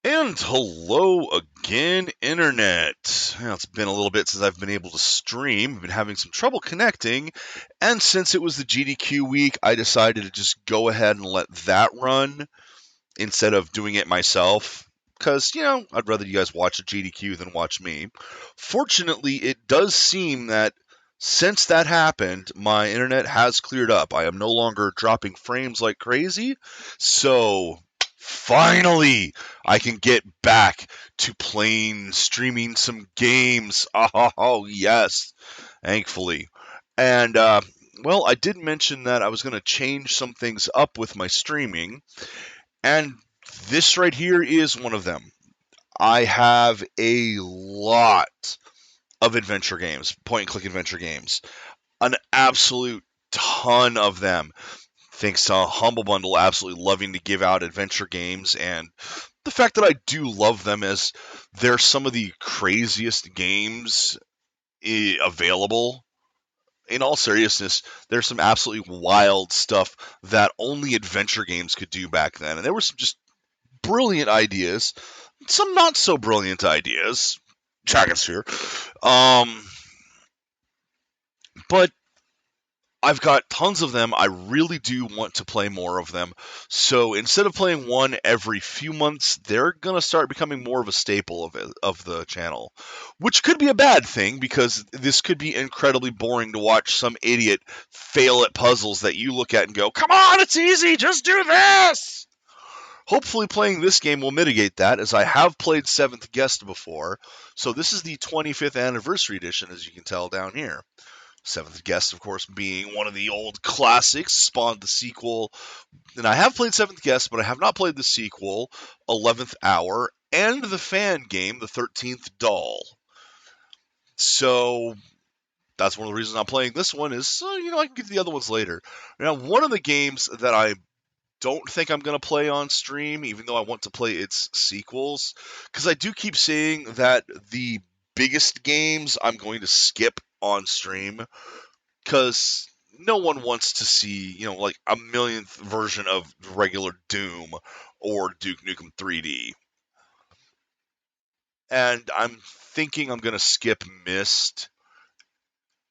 And hello again, Internet. Now, it's been a little bit since I've been able to stream. I've been having some trouble connecting, and since it was the GDQ week, I decided to just go ahead and let that run instead of doing it myself. Because, I'd rather you guys watch the GDQ than watch me. Fortunately, it does seem that since that happened, my internet has cleared up. I am no longer dropping frames like crazy. So, finally, I can get back to playing, streaming some games. Oh, yes, thankfully. And, well, I did mention that I was going to change some things up with my streaming. And this right here is one of them. I have a lot of adventure games, point and click adventure games. An absolute ton of them. Thanks to Humble Bundle absolutely loving to give out adventure games, and the fact that I do love them is they're some of the craziest games available. In all seriousness, there's some absolutely wild stuff that only adventure games could do back then, and there were some just brilliant ideas, some not so brilliant ideas. Dragon Sphere. But I've got tons of them. I really do want to play more of them. So instead of playing one every few months, they're going to start becoming more of a staple of the channel. Which could be a bad thing because this could be incredibly boring to watch some idiot fail at puzzles that you look at and go, "Come on, it's easy, just do this!" Hopefully playing this game will mitigate that, as I have played 7th Guest before. So this is the 25th anniversary edition, as you can tell down here. 7th Guest, of course, being one of the old classics, spawned the sequel. And I have played 7th Guest, but I have not played the sequel, 11th Hour, and the fan game, the 13th Doll. So that's one of the reasons I'm playing this one is, I can get to the other ones later. Now, one of the games that I don't think I'm going to play on stream, even though I want to play its sequels, because I do keep saying that the biggest games I'm going to skip on stream, because no one wants to see, like a millionth version of regular Doom or Duke Nukem 3D. And I'm thinking I'm going to skip Myst,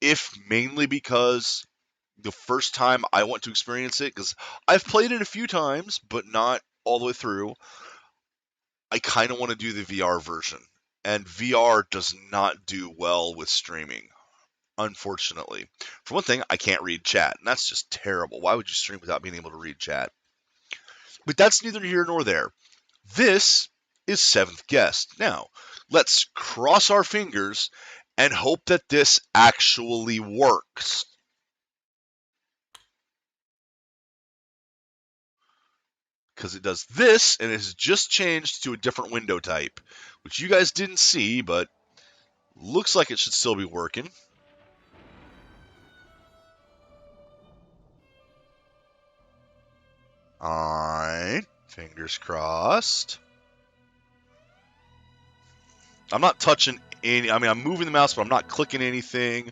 if mainly because the first time I want to experience it, because I've played it a few times, but not all the way through, I kind of want to do the VR version. And VR does not do well with streaming, unfortunately. For one thing, I can't read chat, and that's just terrible. Why would you stream without being able to read chat? But that's neither here nor there. This is 7th Guest. Now, let's cross our fingers and hope that this actually works. Because it does this, and it has just changed to a different window type, which you guys didn't see, but looks like it should still be working. Alright, fingers crossed. I'm not touching any, I'm moving the mouse, but I'm not clicking anything,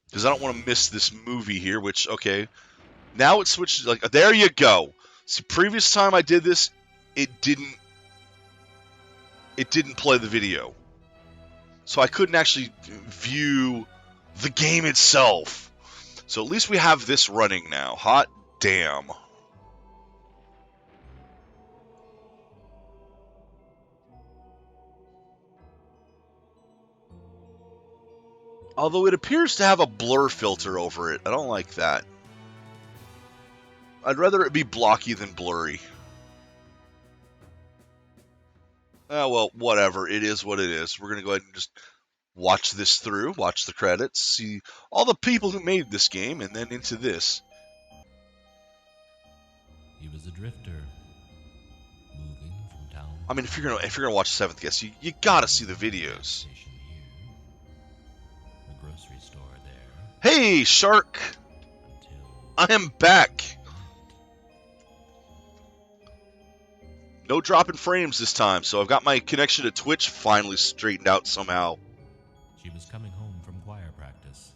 because I don't want to miss this movie here, which, okay. Now it switches, like, there you go. See, previous time I did this, it didn't play the video. So I couldn't actually view the game itself. So at least we have this running now. Hot damn. Although it appears to have a blur filter over it. I don't like that. I'd rather it be blocky than blurry. Oh, well, whatever. It is what it is. We're going to go ahead and just watch this through, watch the credits, see all the people who made this game, and then into this. He was a drifter, moving from town. I mean, if you're gonna watch 7th Guest, you gotta see the videos. The grocery store there. Hey, Shark! I am back. No dropping frames this time, so I've got my connection to Twitch finally straightened out somehow. She was coming home from choir practice,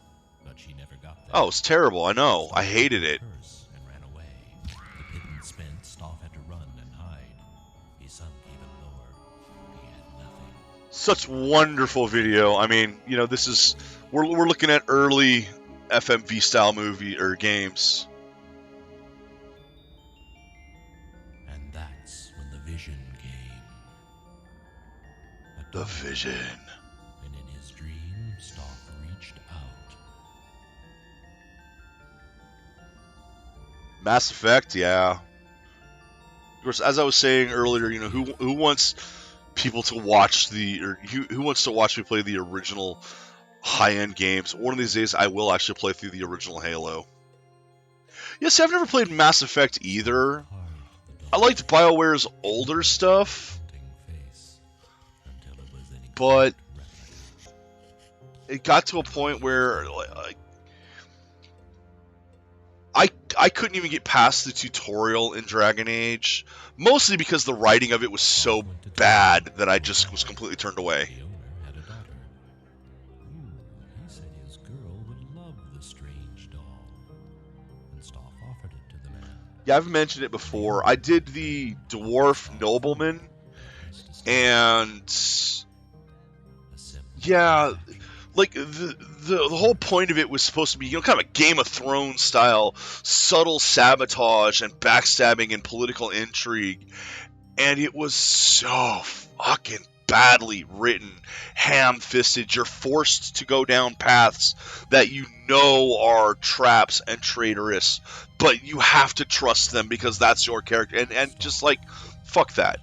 but she never got there. Oh, it's terrible. I know. I hated it. And ran away. The pittance spent, Stoff had to run and hide. He sunk even lower. Such wonderful video. I mean, you know, this is we're looking at early FMV style movie or games. And that's when the vision came. The vision. And in his dream, Stoff reached out. Mass Effect, yeah. Of course, as I was saying earlier, you know, who wants people to watch who wants to watch me play the original high-end games? One of these days, I will actually play through the original Halo. Yes, I've never played Mass Effect either. I liked BioWare's older stuff, but it got to a point where like, I couldn't even get past the tutorial in Dragon Age, mostly because the writing of it was so bad that I just was completely turned away. The owner had a daughter. He said his girl would love the strange doll. And Stoff offered it to the man. Yeah, I've mentioned it before. I did the Dwarf Nobleman, and yeah, like the whole point of it was supposed to be, you know, kind of a Game of Thrones style subtle sabotage and backstabbing and political intrigue, and it was so fucking badly written, ham-fisted. You're forced to go down paths that you know are traps and traitorous, but you have to trust them because that's your character, and just like, fuck that.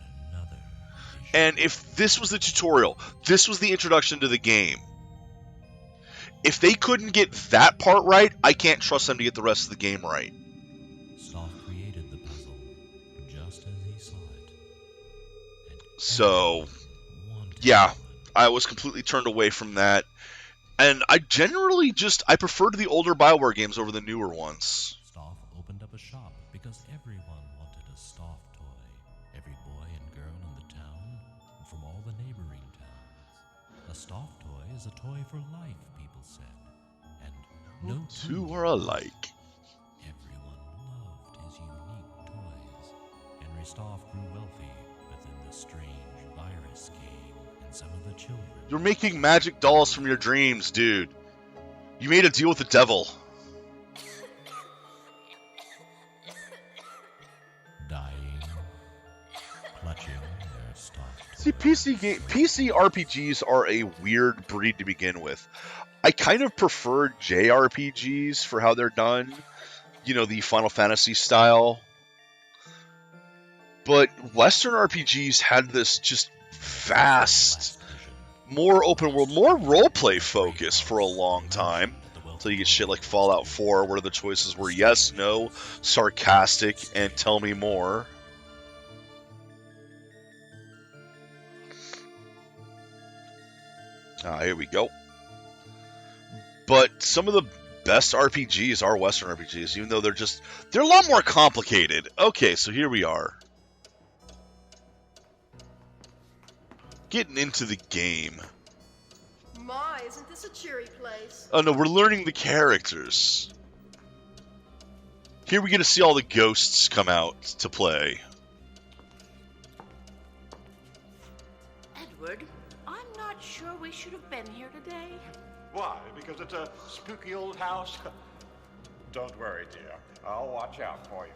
And if this was the tutorial, this was the introduction to the game, if they couldn't get that part right, I can't trust them to get the rest of the game right. Stoff created the puzzle just as he saw it. So, yeah, I was completely turned away from that. And I generally I preferred the older BioWare games over the newer ones. Stoff opened up a shop because everyone wanted a Stoff toy. Every boy and girl in the town, and from all the neighboring towns. A Stoff toy is a toy for life, people said. And no two are alike. Everyone loved his unique toys. Henry Stoff grew wealthy, but then the strange virus came, and some of the children... You're making magic dolls from your dreams, dude. You made a deal with the devil. dying, clutching their Stoff toys. See, PC RPGs are a weird breed to begin with. I kind of prefer JRPGs for how they're done. You know, the Final Fantasy style. But Western RPGs had this just vast, more open world, more roleplay focus for a long time. Until you get shit like Fallout 4, where the choices were yes, no, sarcastic, and tell me more. Here we go. But some of the best RPGs are Western RPGs, even though they're a lot more complicated. Okay, so here we are. Getting into the game. My, isn't this a cheery place? Oh no, we're learning the characters. Here we get to see all the ghosts come out to play. Edward, I'm not sure we should have been here today. Why? Because it's a spooky old house? Don't worry, dear. I'll watch out for you.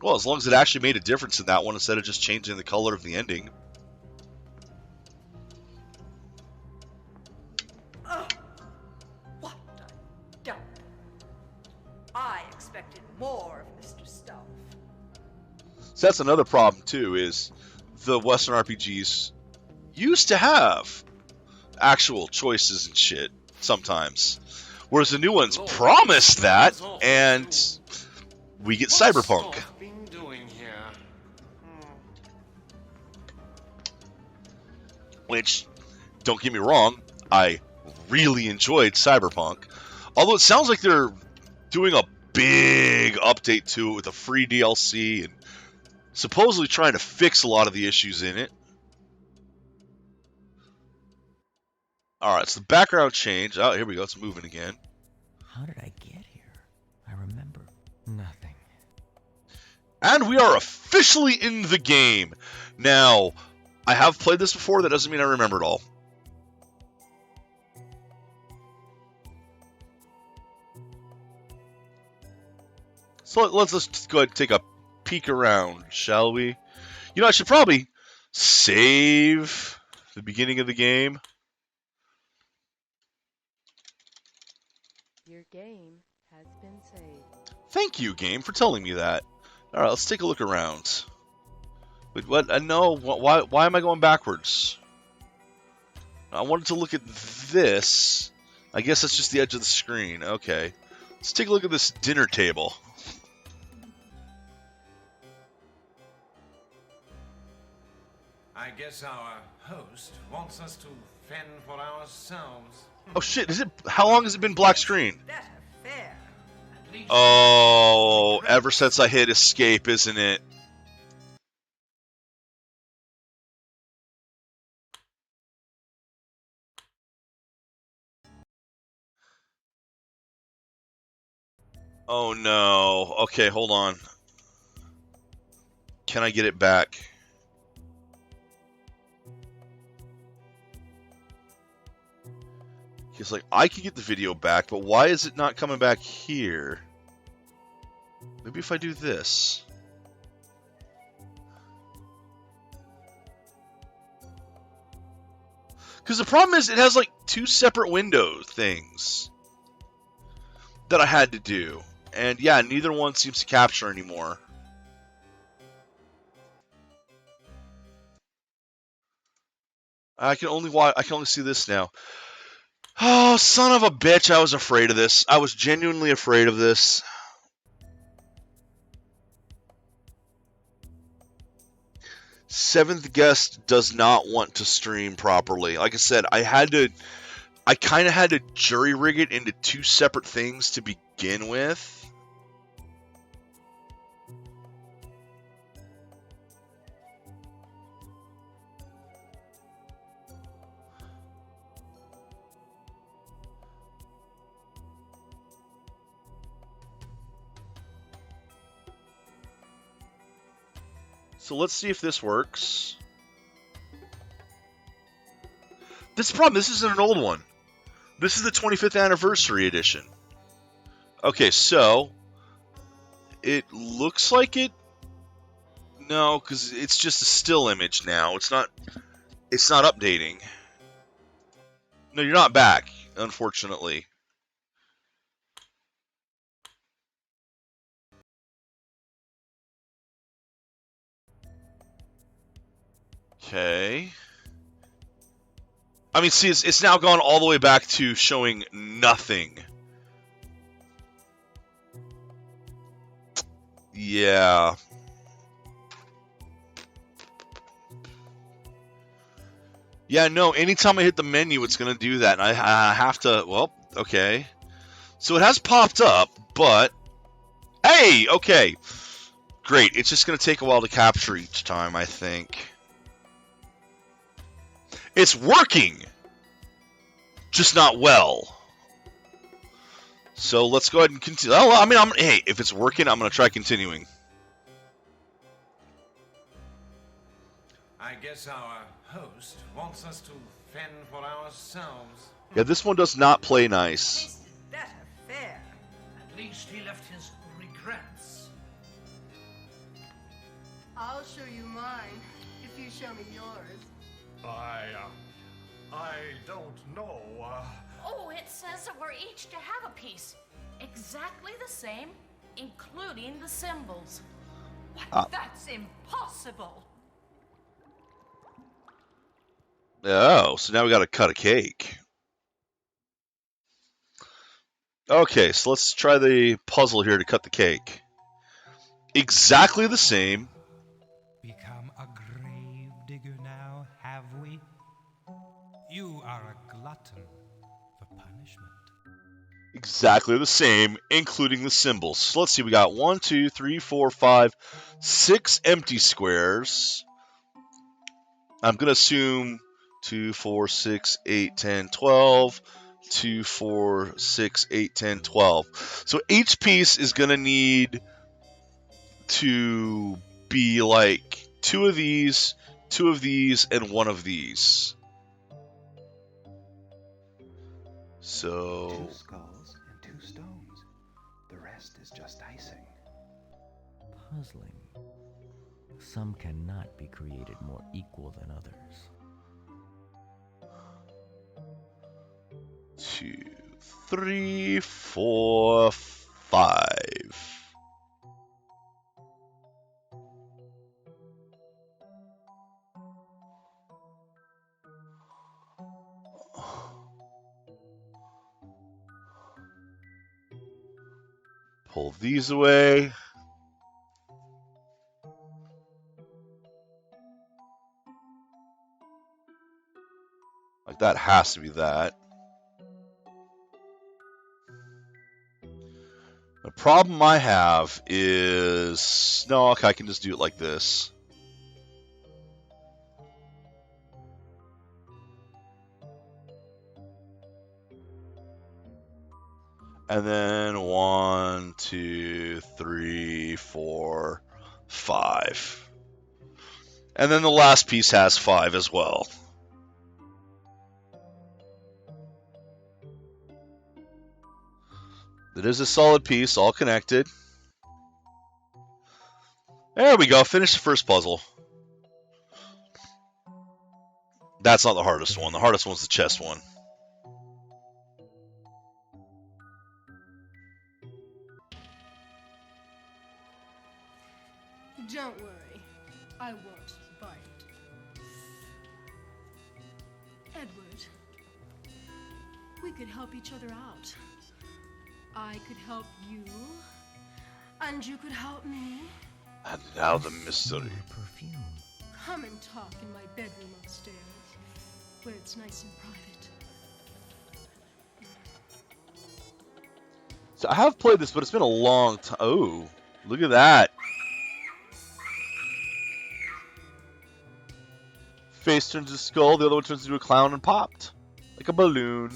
Well, as long as it actually made a difference in that one instead of just changing the color of the ending. What a dump. I expected more of Mr. Stuff. So that's another problem too, is the Western RPGs used to have actual choices and shit sometimes. Whereas the new ones promise that, and we get Cyberpunk. Which, don't get me wrong, I really enjoyed Cyberpunk. Although it sounds like they're doing a big update to it with a free DLC and supposedly trying to fix a lot of the issues in it. Alright, so the background change. Oh, here we go. It's moving again. How did I get here? I remember nothing. And we are officially in the game. Now, I have played this before. That doesn't mean I remember it all. So let's just go ahead and take a peek around, shall we? You know, I should probably save the beginning of the game. Your game has been saved. Thank you, game, for telling me that. All right, let's take a look around. Wait, what? No. Why am I going backwards? I wanted to look at this. I guess that's just the edge of the screen. Okay. Let's take a look at this dinner table. I guess our host wants us to fend for ourselves. Oh shit! How long has it been black screen? That's fair. At least Oh, ever since I hit escape, isn't it? Oh no. Okay, hold on. Can I get it back? He's like, I can get the video back, but why is it not coming back here? Maybe if I do this. Because the problem is it has like two separate window things that I had to do. And yeah, neither one seems to capture anymore. I can only see this now. Oh, son of a bitch, I was afraid of this. I was genuinely afraid of this. Seventh guest does not want to stream properly. Like I said, I kind of had to jury rig it into two separate things to begin with. So let's see if this works. This problem, this isn't an old one. This is the 25th anniversary edition. Okay, so it looks like it. No, because it's just a still image now. It's not updating. No, you're not back, unfortunately. Okay. I mean, see, it's now gone all the way back to showing nothing. Yeah. Yeah, no, anytime I hit the menu, it's going to do that. And I have to, well, okay. So it has popped up, but... Hey, okay. Great, it's just going to take a while to capture each time, I think. It's working! Just not well. So let's go ahead and continue. Oh, I mean, hey, if it's working, I'm going to try continuing. I guess our host wants us to fend for ourselves. Yeah, this one does not play nice. That's fair. At least he left his regrets. I'll show you mine if you show me yours. I don't know. Oh, it says that we're each to have a piece. Exactly the same, including the symbols. That's impossible. Oh, so now we got to cut a cake. Okay, so let's try the puzzle here to cut the cake. Exactly the same. Become a grave digger now, have we? You are a glutton for punishment. Exactly the same, including the symbols. So let's see, we got 1, 2, 3, 4, 5, 6 empty squares. I'm going to assume 2, 4, 6, 8, 10, 12. 2, 4, 6, 8, 10, 12. So each piece is going to need to be like 2 of these, 2 of these and 1 of these. So 2 skulls and 2 stones. The rest is just icing. Puzzling. Some cannot be created more equal than others. 2, 3, 4, 5. Pull these away. Like that has to be that. The problem I have is... No, okay, I can just do it like this. And then 1, 2, 3, 4, 5. And then the last piece has 5 as well. It is a solid piece, all connected. There we go, finish the first puzzle. That's not the hardest one. The hardest one's the chest one. Don't worry. I won't bite. Edward, we could help each other out. I could help you, and you could help me. And now the mystery. Perfume. Come and talk in my bedroom upstairs, where it's nice and private. So I have played this, but it's been a long time. Oh, look at that. Face turns into a skull, the other one turns into a clown and popped. Like a balloon.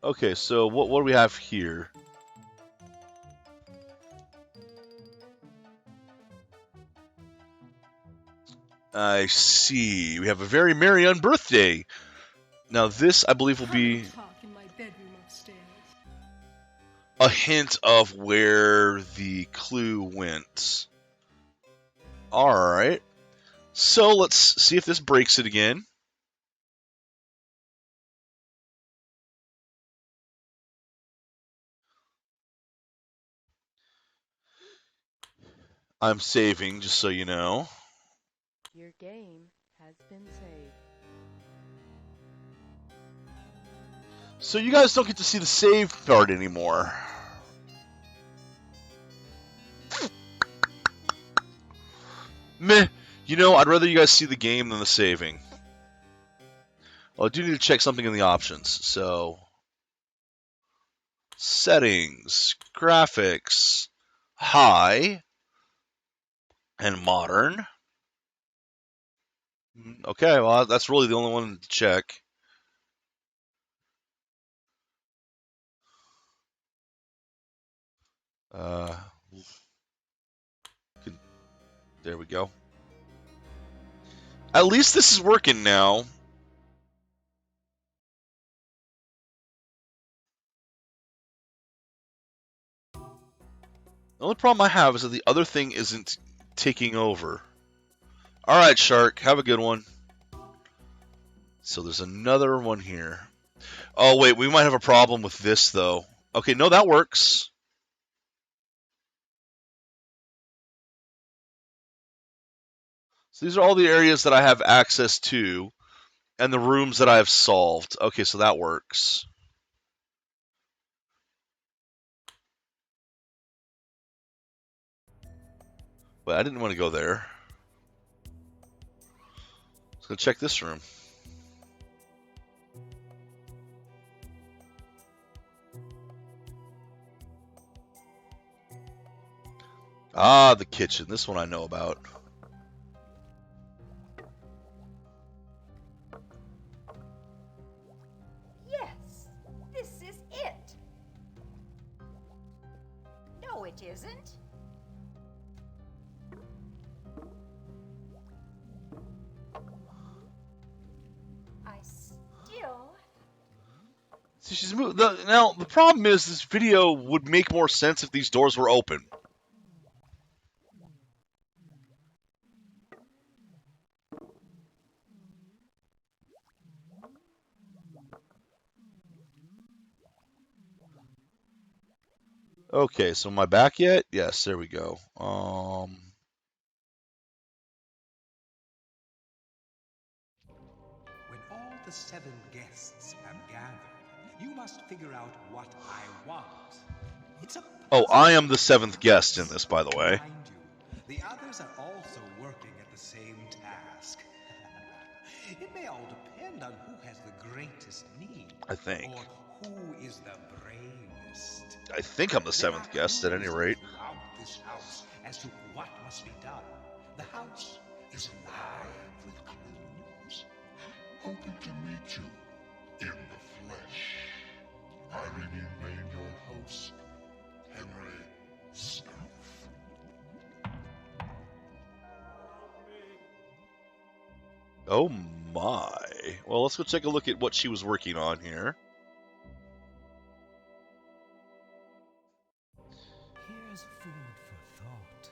Okay, so what do we have here? I see. We have a very merry unbirthday. Now this, I believe, will be Talk in my bedroom upstairs. a hint of where the clue went. Alright. So let's see if this breaks it again. I'm saving, just so you know. Your game has been saved. So you guys don't get to see the save part anymore. Meh. You know, I'd rather you guys see the game than the saving. Well, I do need to check something in the options. So, settings, graphics, high, and modern. Okay, well, that's really the only one to check. There we go. At least this is working now. The only problem I have is that the other thing isn't taking over. Alright, Shark, have a good one. So there's another one here. Oh, wait, we might have a problem with this, though. Okay, no, that works. So these are all the areas that I have access to, and the rooms that I have solved. Okay, so that works. But I didn't want to go there. Let's go check this room. Ah, the kitchen. This one I know about. Yes, this is it. isn't? I still... See, she's moved. Now, the problem is this video would make more sense if these doors were open. Okay, so am I back yet? Yes, there we go. When all the 7 guests have gathered, you must figure out what I want. It's a Oh, puzzle. I am the 7th guest in this, by the way. Mind you, the others are also working at the same task. It may all depend on who has the greatest need. I think. Or who is the bravest. I think I'm the 7th guest at any rate. Throughout this house as to what must be done. The house is alive with clues. Hoping to meet you in the flesh. I remain your host, Henry Snuff. Oh my. Well, let's go take a look at what she was working on here. Here's food for thought.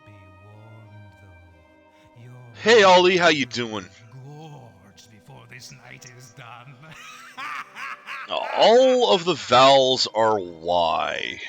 Be warned, though. Your Hey, Ollie, how you doing? gorge before this night is done. All of the vowels are Y.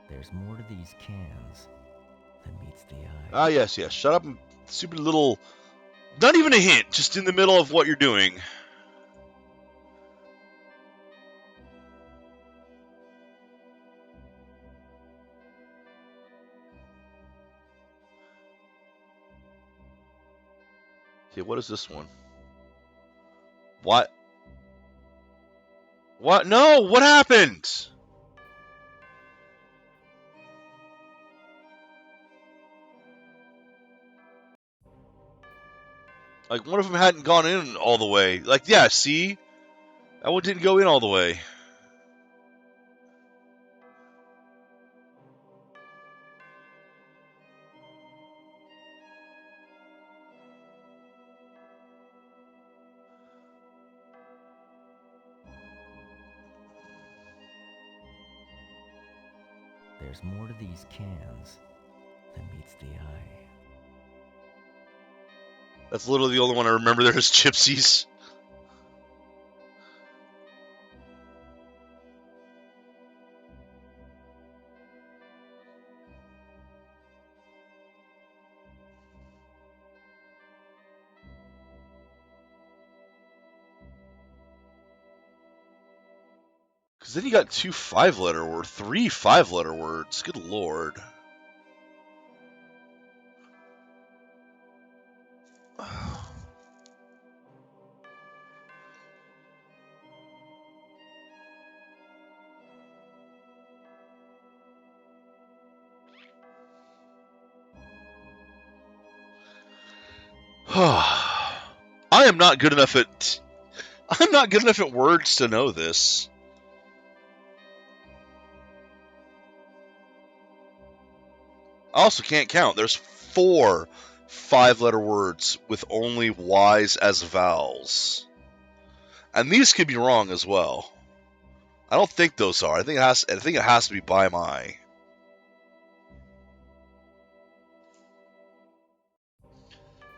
There's more to these cans than meets the eye. Ah, yes, yes. Shut up and stupid little... Not even a hint, just in the middle of what you're doing. Okay, what is this one? What? What? No, what happened? Like, one of them hadn't gone in all the way. Like, yeah, see? That one didn't go in all the way. There's more to these cans than meets the eye. That's literally the only one I remember there is gypsies. Because then you got 2 5-letter words, 3 5-letter words. Good lord. I am not good enough at... I'm not good enough at words to know this. I also can't count. There's 4 5-letter words with only Y's as vowels. And these could be wrong as well. I don't think those are. I think it has to be by my.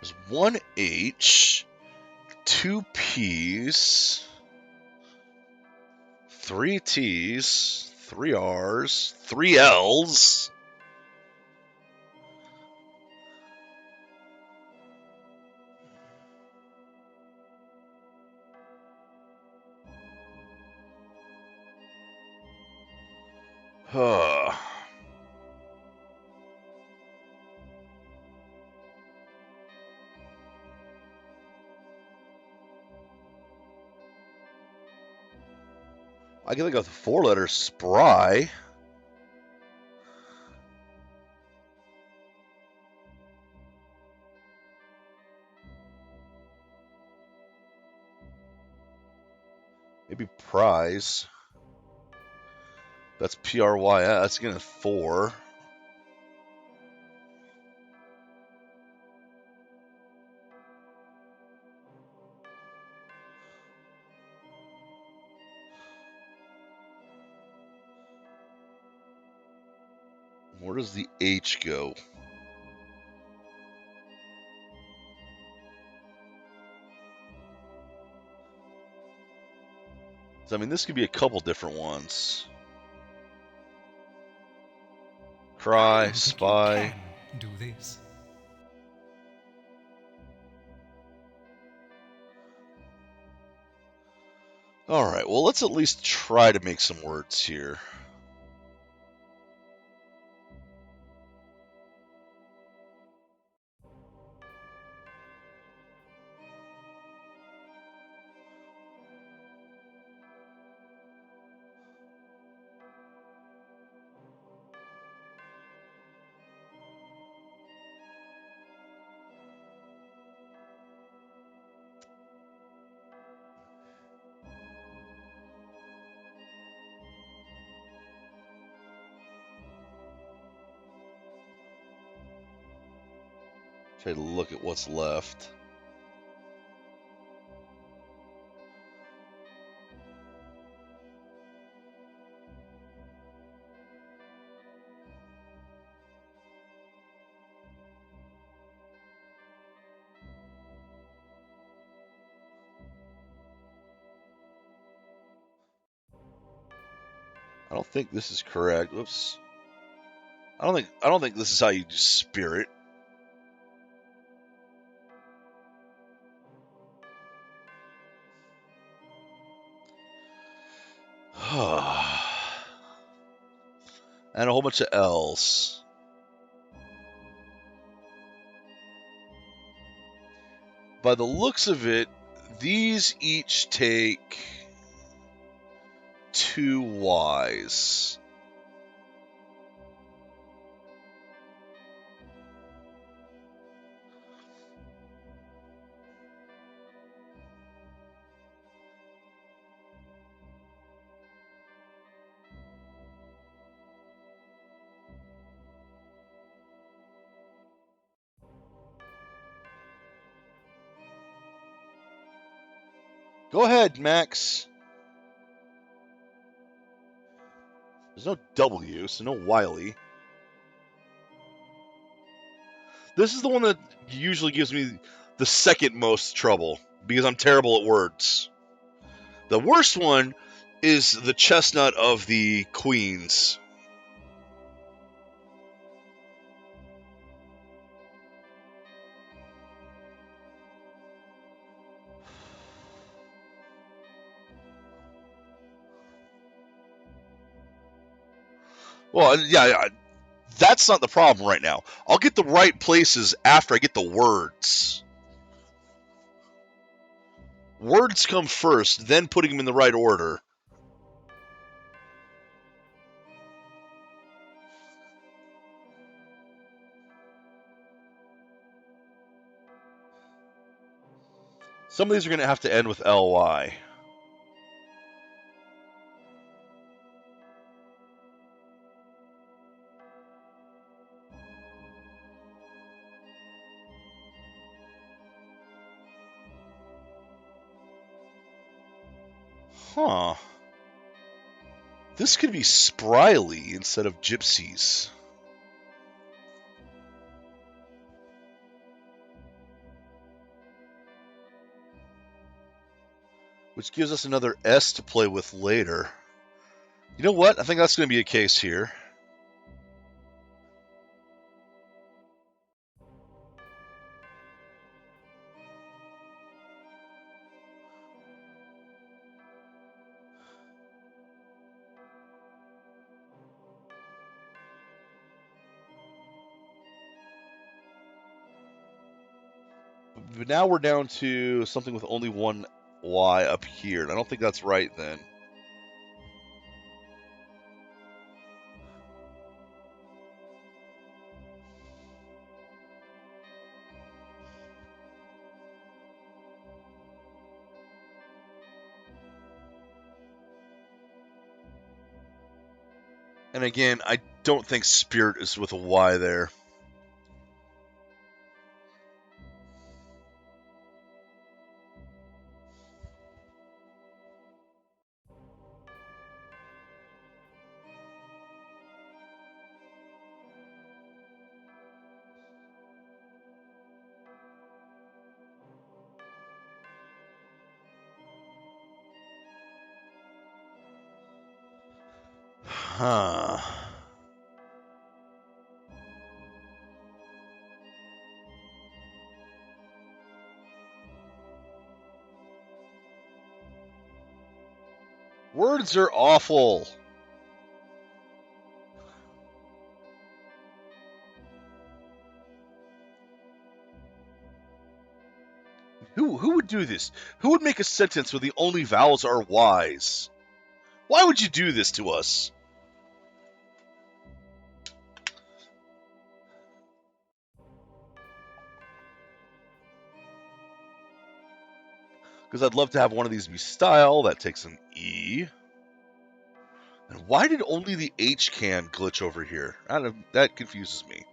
There's 1 H, 2 P's, 3 T's, 3 R's, 3 L's. Huh. I can think of the 4-letter spry. Maybe prize. That's PRY. That's again a 4. Where does the H go? So, I mean, this could be a couple different ones. Cry, think spy. you can do this. Alright, well, let's at least try to make some words here. Try to look at what's left. I don't think this is correct. Whoops. I don't think this is how you do spirit. And a whole bunch of L's. By the looks of it, these each take 2 Y's. Go ahead, Max. There's no W, so no Wiley. This is the one that usually gives me the second most trouble because I'm terrible at words. The worst one is the chestnut of the queens. Well, yeah, that's not the problem right now. I'll get the right places after I get the words. Words come first, then putting them in the right order. Some of these are going to have to end with LY. Huh. This could be spryly instead of gypsies. Which gives us another S to play with later. You know what? I think that's going to be a case here. But now we're down to something with only one Y up here, and I don't think that's right then. And again, I don't think spirit is with a Y there. Huh. Words are awful. Who would do this? Who would make a sentence where the only vowels are Y's? Why would you do this to us? Because I'd love to have one of these be style. That takes an E. And why did only the H can glitch over here? That confuses me.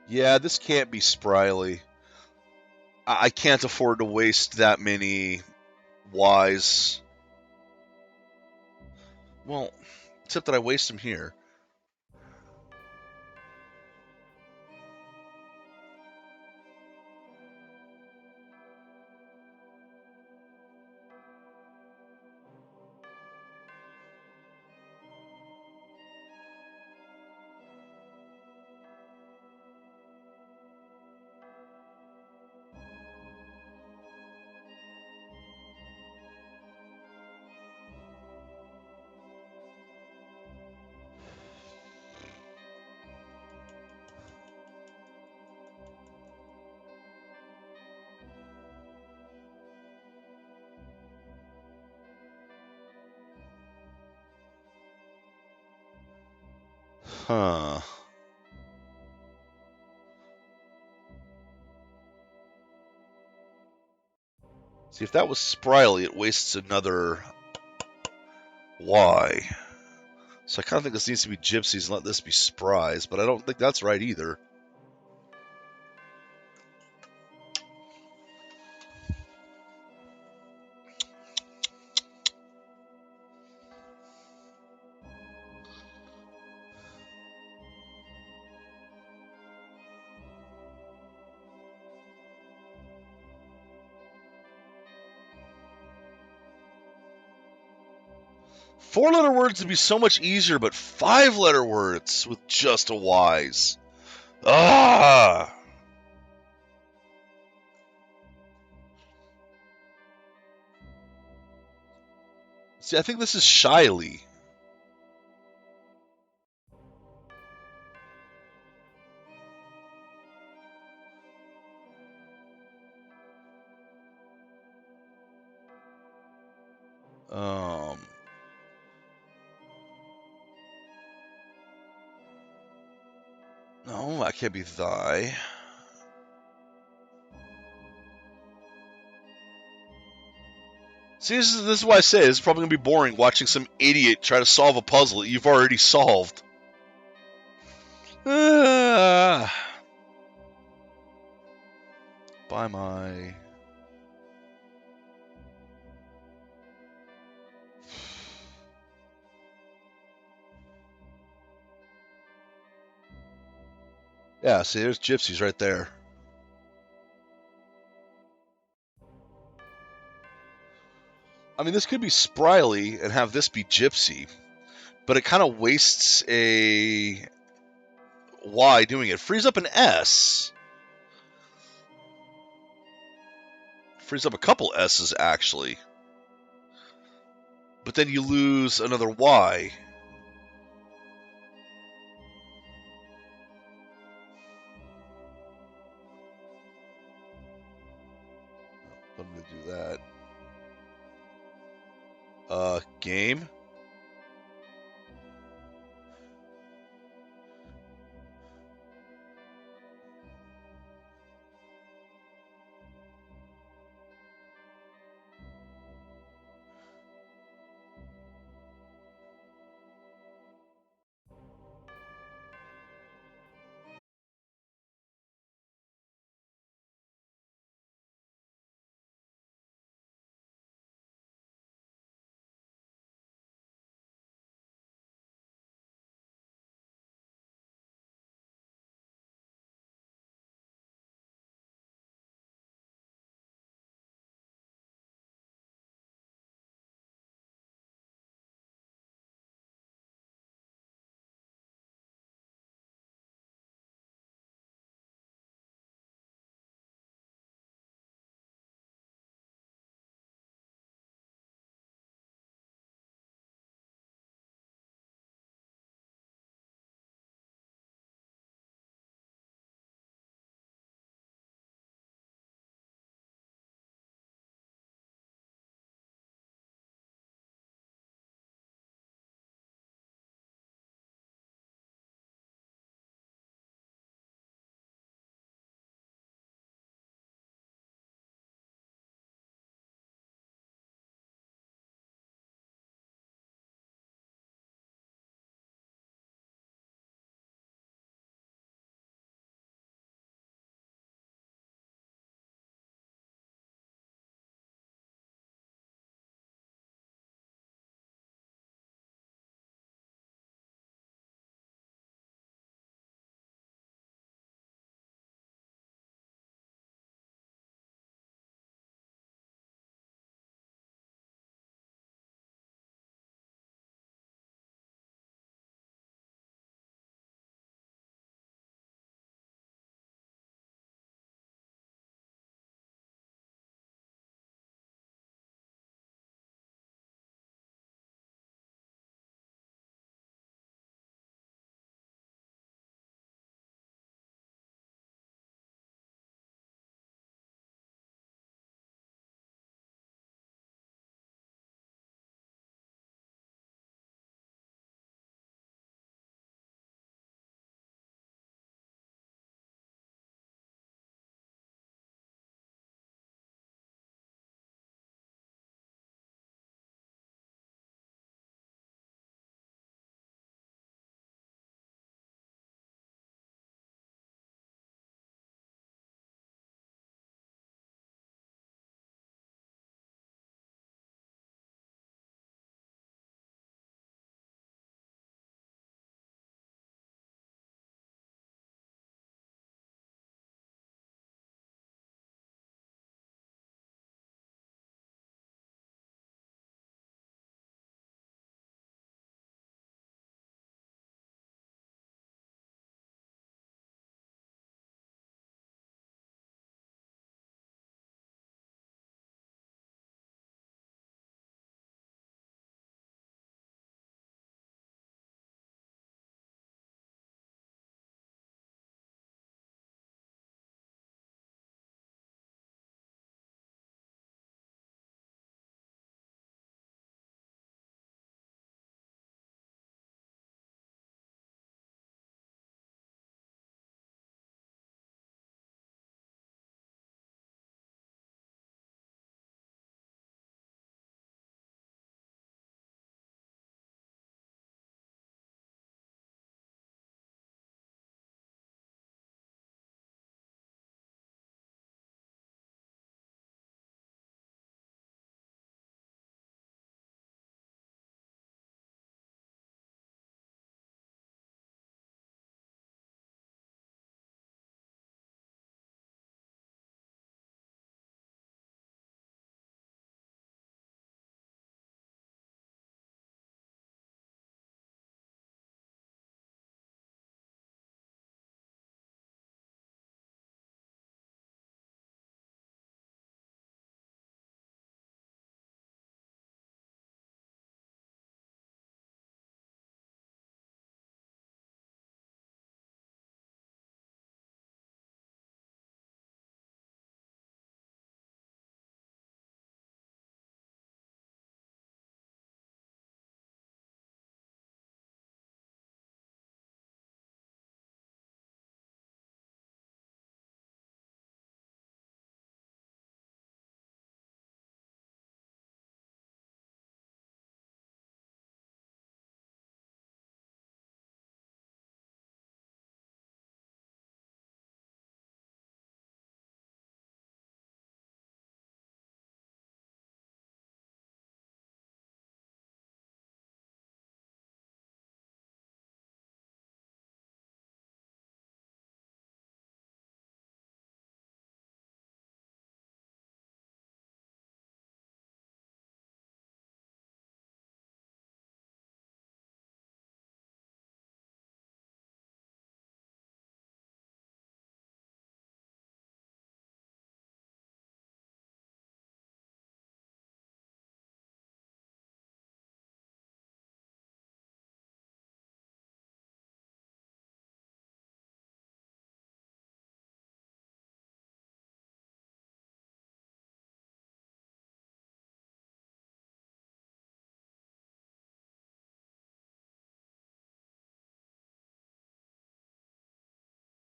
Yeah, this can't be Spryly. I can't afford to waste that many Y's. Well, except that I waste them here. Huh. See, if that was Spryly, it wastes another Y. So I kind of think this needs to be Gypsies and let this be Sprys, but I don't think that's right either. Four-letter words would be so much easier, but five-letter words with just a Y's. Ah! See, I think this is Shyly. No, that can't be thy. See, this is why I say it's probably going to be boring watching some idiot try to solve a puzzle that you've already solved. By my... Yeah, see, there's Gypsies right there. I mean, this could be Spryly and have this be Gypsy, but it kind of wastes a Y doing it. Frees up an S. Frees up a couple S's, actually. But then you lose another Y. I'm going to do that. Game.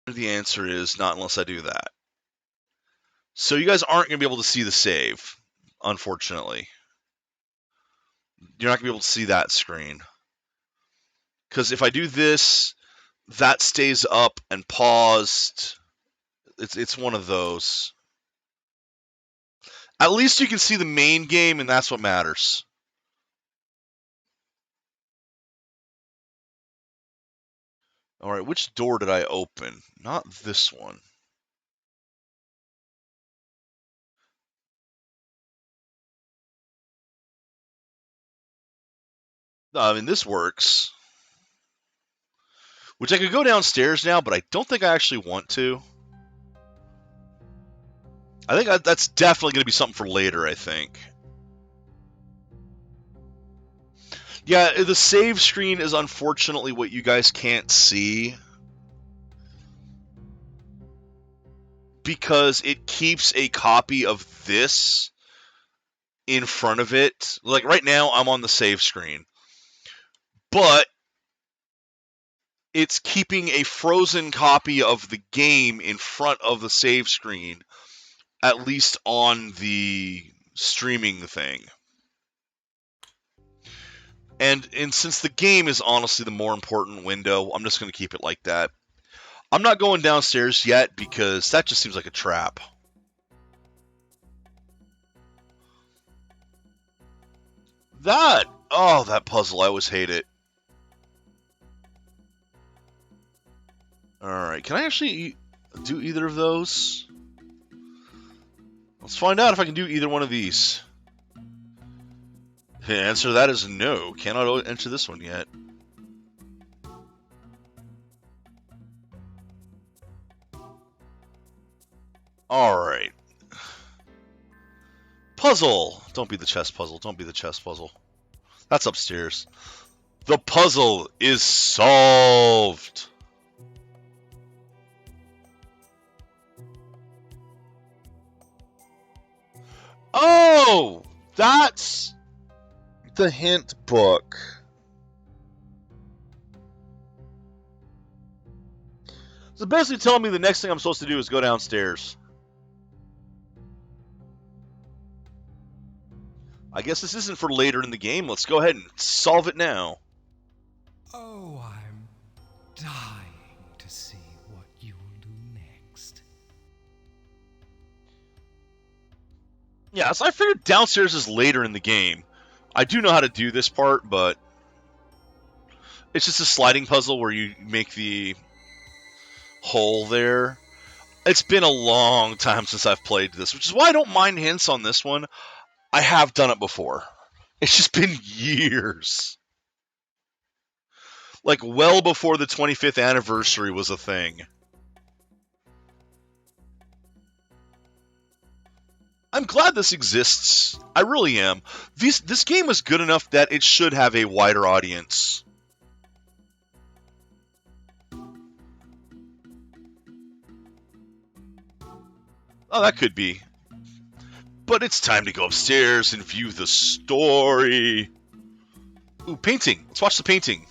The answer is not unless I do that. So you guys aren't going to be able to see the save, unfortunately. You're not going to be able to see that screen. Because if I do this, that stays up and paused. It's one of those. At least you can see the main game, and that's what matters. All right, which door did I open? Not this one. I mean, this works. Which I could go downstairs now, but I don't think I actually want to. I think that's definitely going to be something for later, I think. Yeah, the save screen is unfortunately what you guys can't see. Because it keeps a copy of this in front of it. Like right now, I'm on the save screen. But it's keeping a frozen copy of the game in front of the save screen, at least on the streaming thing. And since the game is honestly the more important window, I'm just going to keep it like that. I'm not going downstairs yet because that just seems like a trap. That puzzle, I always hate it. Alright, can I actually do either of those? Let's find out if I can do either one of these. The answer to that is no. Cannot enter this one yet. Alright. Puzzle! Don't be the chess puzzle. Don't be the chess puzzle. That's upstairs. The puzzle is solved! Oh! That's the hint book. So basically telling me the next thing I'm supposed to do is go downstairs. I guess this isn't for later in the game. Let's go ahead and solve it now. Oh, I'm dying to see what you'll do next. Yeah, so I figured downstairs is later in the game. I do know how to do this part, but it's just a sliding puzzle where you make the hole there. It's been a long time since I've played this, which is why I don't mind hints on this one. I have done it before. It's just been years. Like, well before the 25th anniversary was a thing. I'm glad this exists. I really am. This game is good enough that it should have a wider audience. Oh, that could be. But it's time to go upstairs and view the story. Ooh, painting. Let's watch the painting.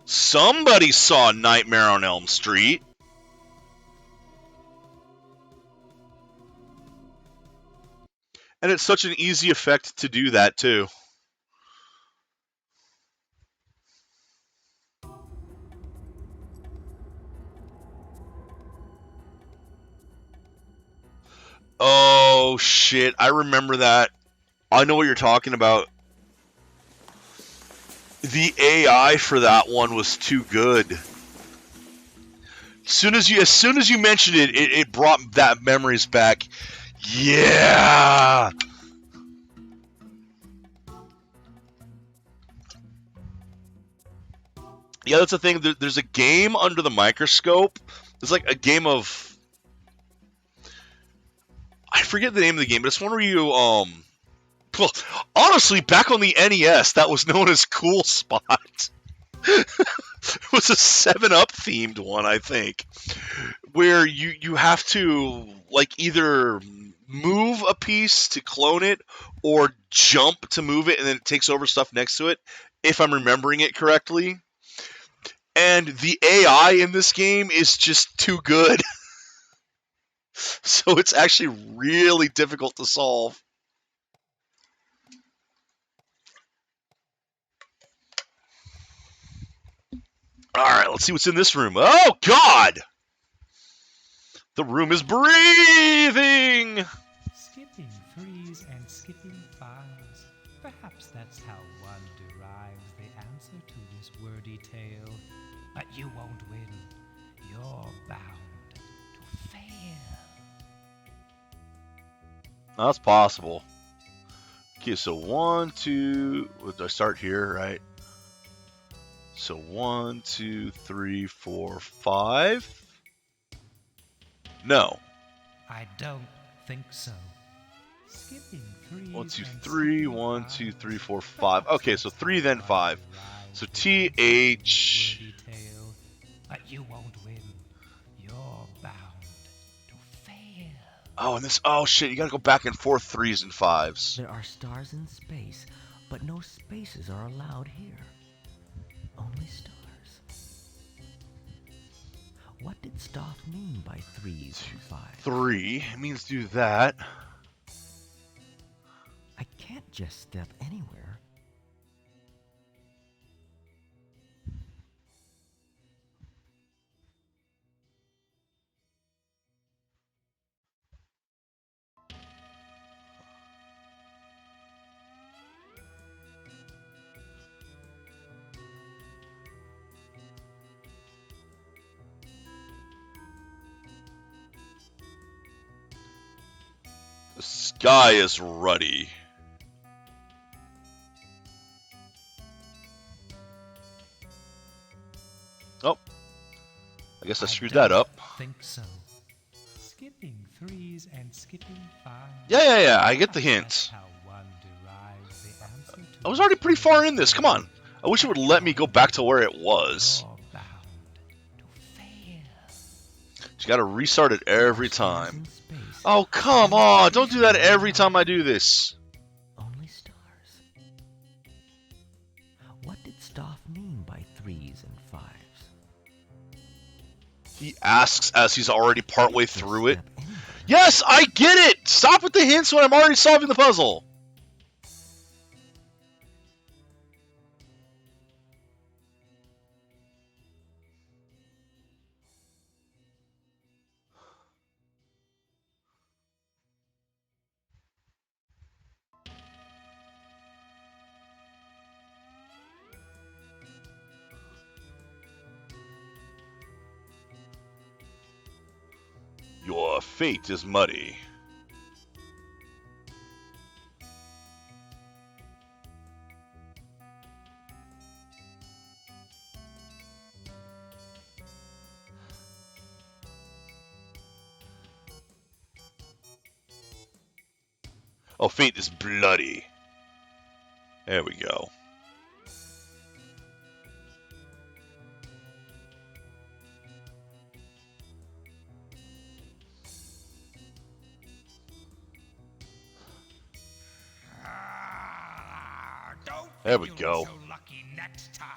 Somebody saw Nightmare on Elm Street. And it's such an easy effect to do that, too. Oh, shit. I remember that. I know what you're talking about. The AI for that one was too good. As soon as you mentioned it, it brought that memories back. Yeah. Yeah, that's the thing. There's a game under the microscope. It's like a game of, I forget the name of the game, but it's one where you well, honestly, back on the NES, that was known as Cool Spot. It was a 7-Up themed one, I think, where you have to like either move a piece to clone it or jump to move it, and then it takes over stuff next to it, if I'm remembering it correctly. And the AI in this game is just too good. So it's actually really difficult to solve. Alright, let's see what's in this room. Oh, God! The room is breathing! Skipping threes and skipping fives. Perhaps that's how one derives the answer to this wordy tale. But you won't win. You're bound to fail. That's possible. Okay, so 1, 2. I start here, right? So 1, 2, 3, 4, 5. No. I don't think so. Skipping threes 1, 2, and 3. skipping 1, 2, fives. 3, 4, 5. Okay, so 3 then 5. So TH. Wordy tale. But you won't win. You're bound to fail. Oh, and this. Oh shit! You gotta go back and forth 3s and 5s. There are stars in space, but no spaces are allowed here. Only stars. What did Stoff mean by 3s and 5s? 3 means do that. I can't just step anywhere. The sky is ruddy. Oh, I guess I screwed that up. Think so. Skipping threes and skipping fives. Yeah. I get the hint. That's how one derives the answer to I was already pretty far in this. Come on. I wish it would let me go back to where it was. You're bound to fail. You gotta restart it every time. Oh, come on. Don't do that every time I do this. Only stars. What did Stoff mean by 3s and 5s? He asks as he's already partway through it. Yes, I get it! Stop with the hints when I'm already solving the puzzle. Your fate is muddy. Oh, fate is bloody. There we go. There we go. So lucky next time.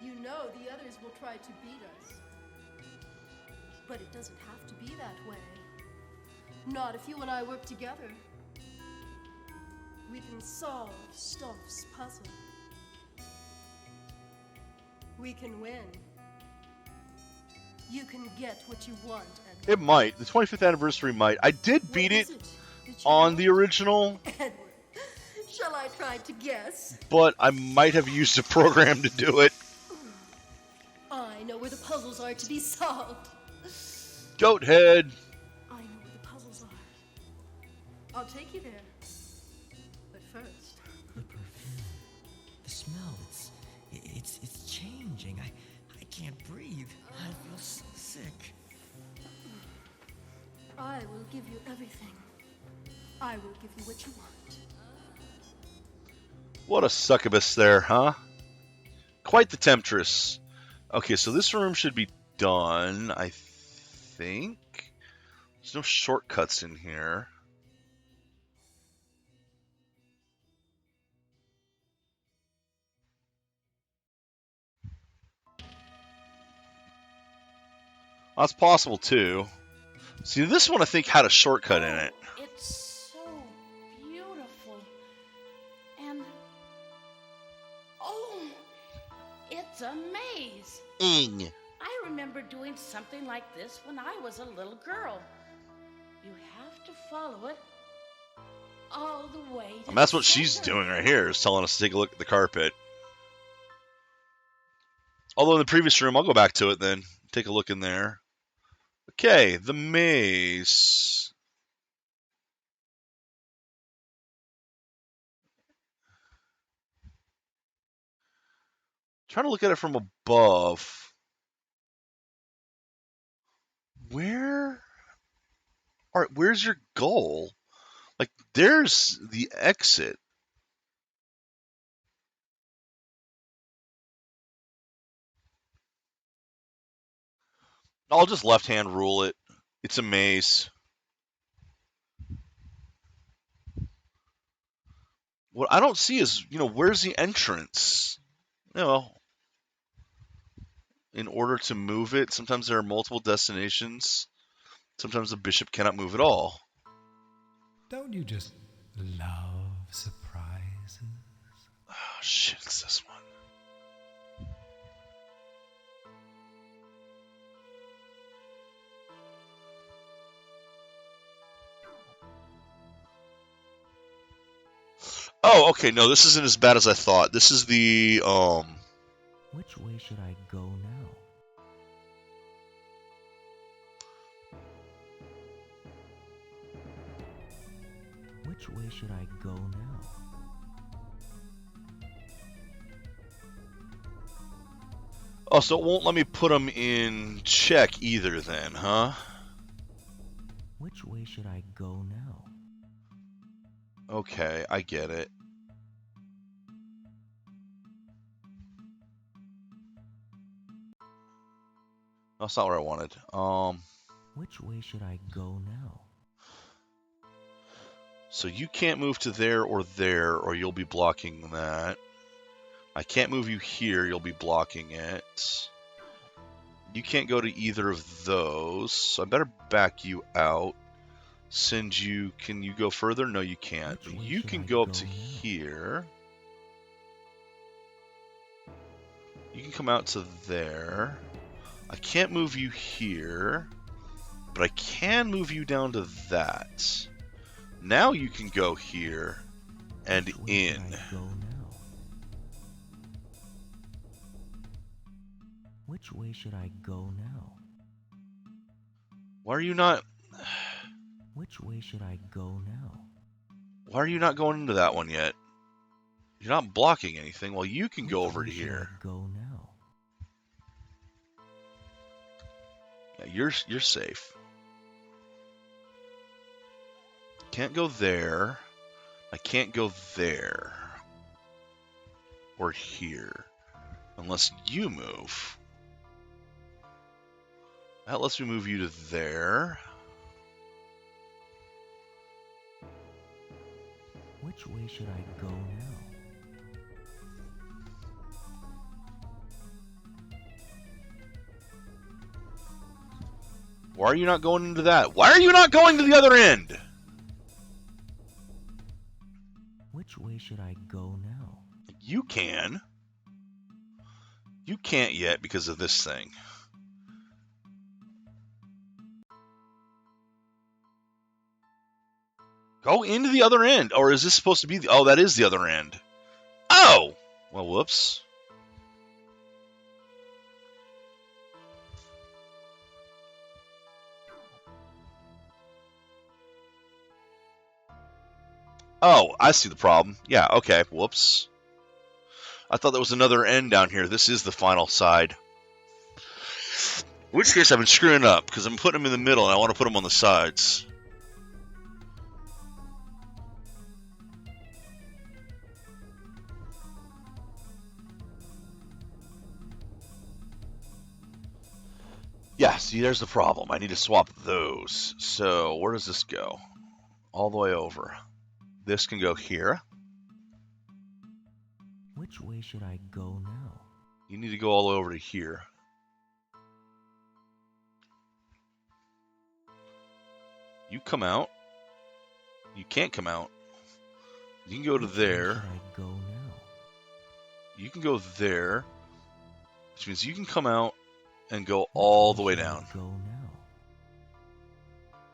You know the others will try to beat us. But it doesn't have to be that way. Not if you and I work together. We can solve Stoff's puzzle. We can win. You can get what you want, Edward. It might. The 25th anniversary might. I did beat it on the original, Edward, shall I try to guess? but I might have used a program to do it. I know where the puzzles are to be solved. Goat head. I know where the puzzles are. I'll take you there. But first, The perfume. The smell. It's changing. I can't breathe. I feel so sick. I will give you everything. I will give you what you want. What a succubus there, huh? Quite the temptress. Okay, so this room should be done, I think. There's no shortcuts in here. That's possible too. See, this one I think had a shortcut in it. It's so beautiful. And oh, it's a maze. Ing. I remember doing something like this when I was a little girl. You have to follow it all the way to And that's the what she's center. doing right here, is telling us to take a look at the carpet. Although in the previous room, I'll go back to it then. Take a look in there. Okay, the maze. Trying to look at it from above. Where? All right, where's your goal? Like, there's the exit. I'll just left-hand rule it. It's a maze. What I don't see is, where's the entrance? In order to move it, sometimes there are multiple destinations. Sometimes the bishop cannot move at all. Don't you just love surprises? Oh, shit, it's this one. Oh, okay, no, this isn't as bad as I thought. This is the, Which way should I go now? Which way should I go now? Oh, so it won't let me put them in check either then, huh? Which way should I go now? Okay, I get it. That's not what I wanted. Which way should I go now? So you can't move to there, or you'll be blocking that. I can't move you here, you'll be blocking it. You can't go to either of those, so I better back you out. Send you, can you go further? No, you can't. Which way You should can I go up go to now? here. You can come out to there. I can't move you here, but I can move you down to that. Now you can go here and Which way in. should I go now? Which way should I go now? Why are you not? Which way should I go now? Why are you not going into that one yet? You're not blocking anything. Well, you can go Which over way to should here. I go now? Yeah, you're safe. Can't go there. I can't go there. Or here. Unless you move. That lets me move you to there. Which way should I go now? Why are you not going into that? Why are you not going to the other end? Which way should I go now? You can. You can't yet because of this thing. Go into the other end. Or is this supposed to be the... Oh, that is the other end. Oh! Well, whoops. Oh, I see the problem. Yeah, okay. Whoops. I thought there was another end down here. This is the final side. In which case, I've been screwing up, because I'm putting them in the middle, and I want to put them on the sides. Yeah, see, there's the problem. I need to swap those. So, where does this go? All the way over. This can go here. Which way should I go now? You need to go all the way over to here. You come out. You can't come out. You can go to there. Where should I go now? You can go there, which means you can come out and go Which all the way should I down. go now?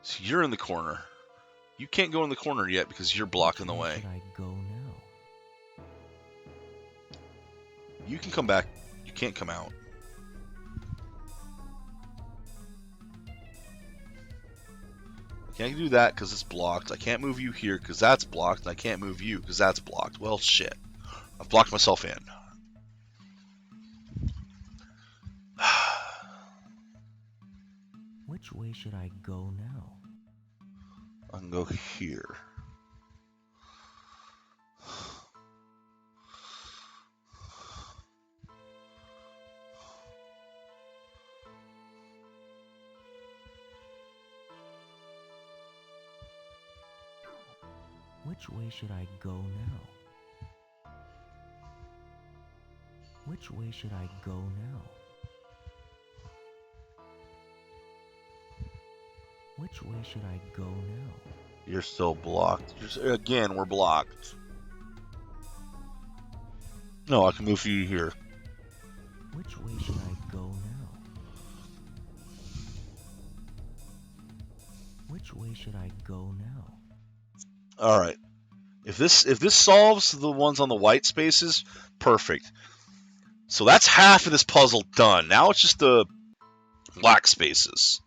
So you're in the corner. You can't go in the corner yet because you're blocking the Which way. should I go now? You can come back. You can't come out. I can't do that because it's blocked. I can't move you here because that's blocked. And I can't move you because that's blocked. Well, shit. I've blocked myself in. Which way should I go now? I can go here. Which way should I go now? Which way should I go now? Which way should I go now? You're still blocked. Again, we're blocked. No, I can move you here. Which way should I go now? Which way should I go now? All right. If this solves the ones on the white spaces, perfect. So that's half of this puzzle done. Now it's just the black spaces.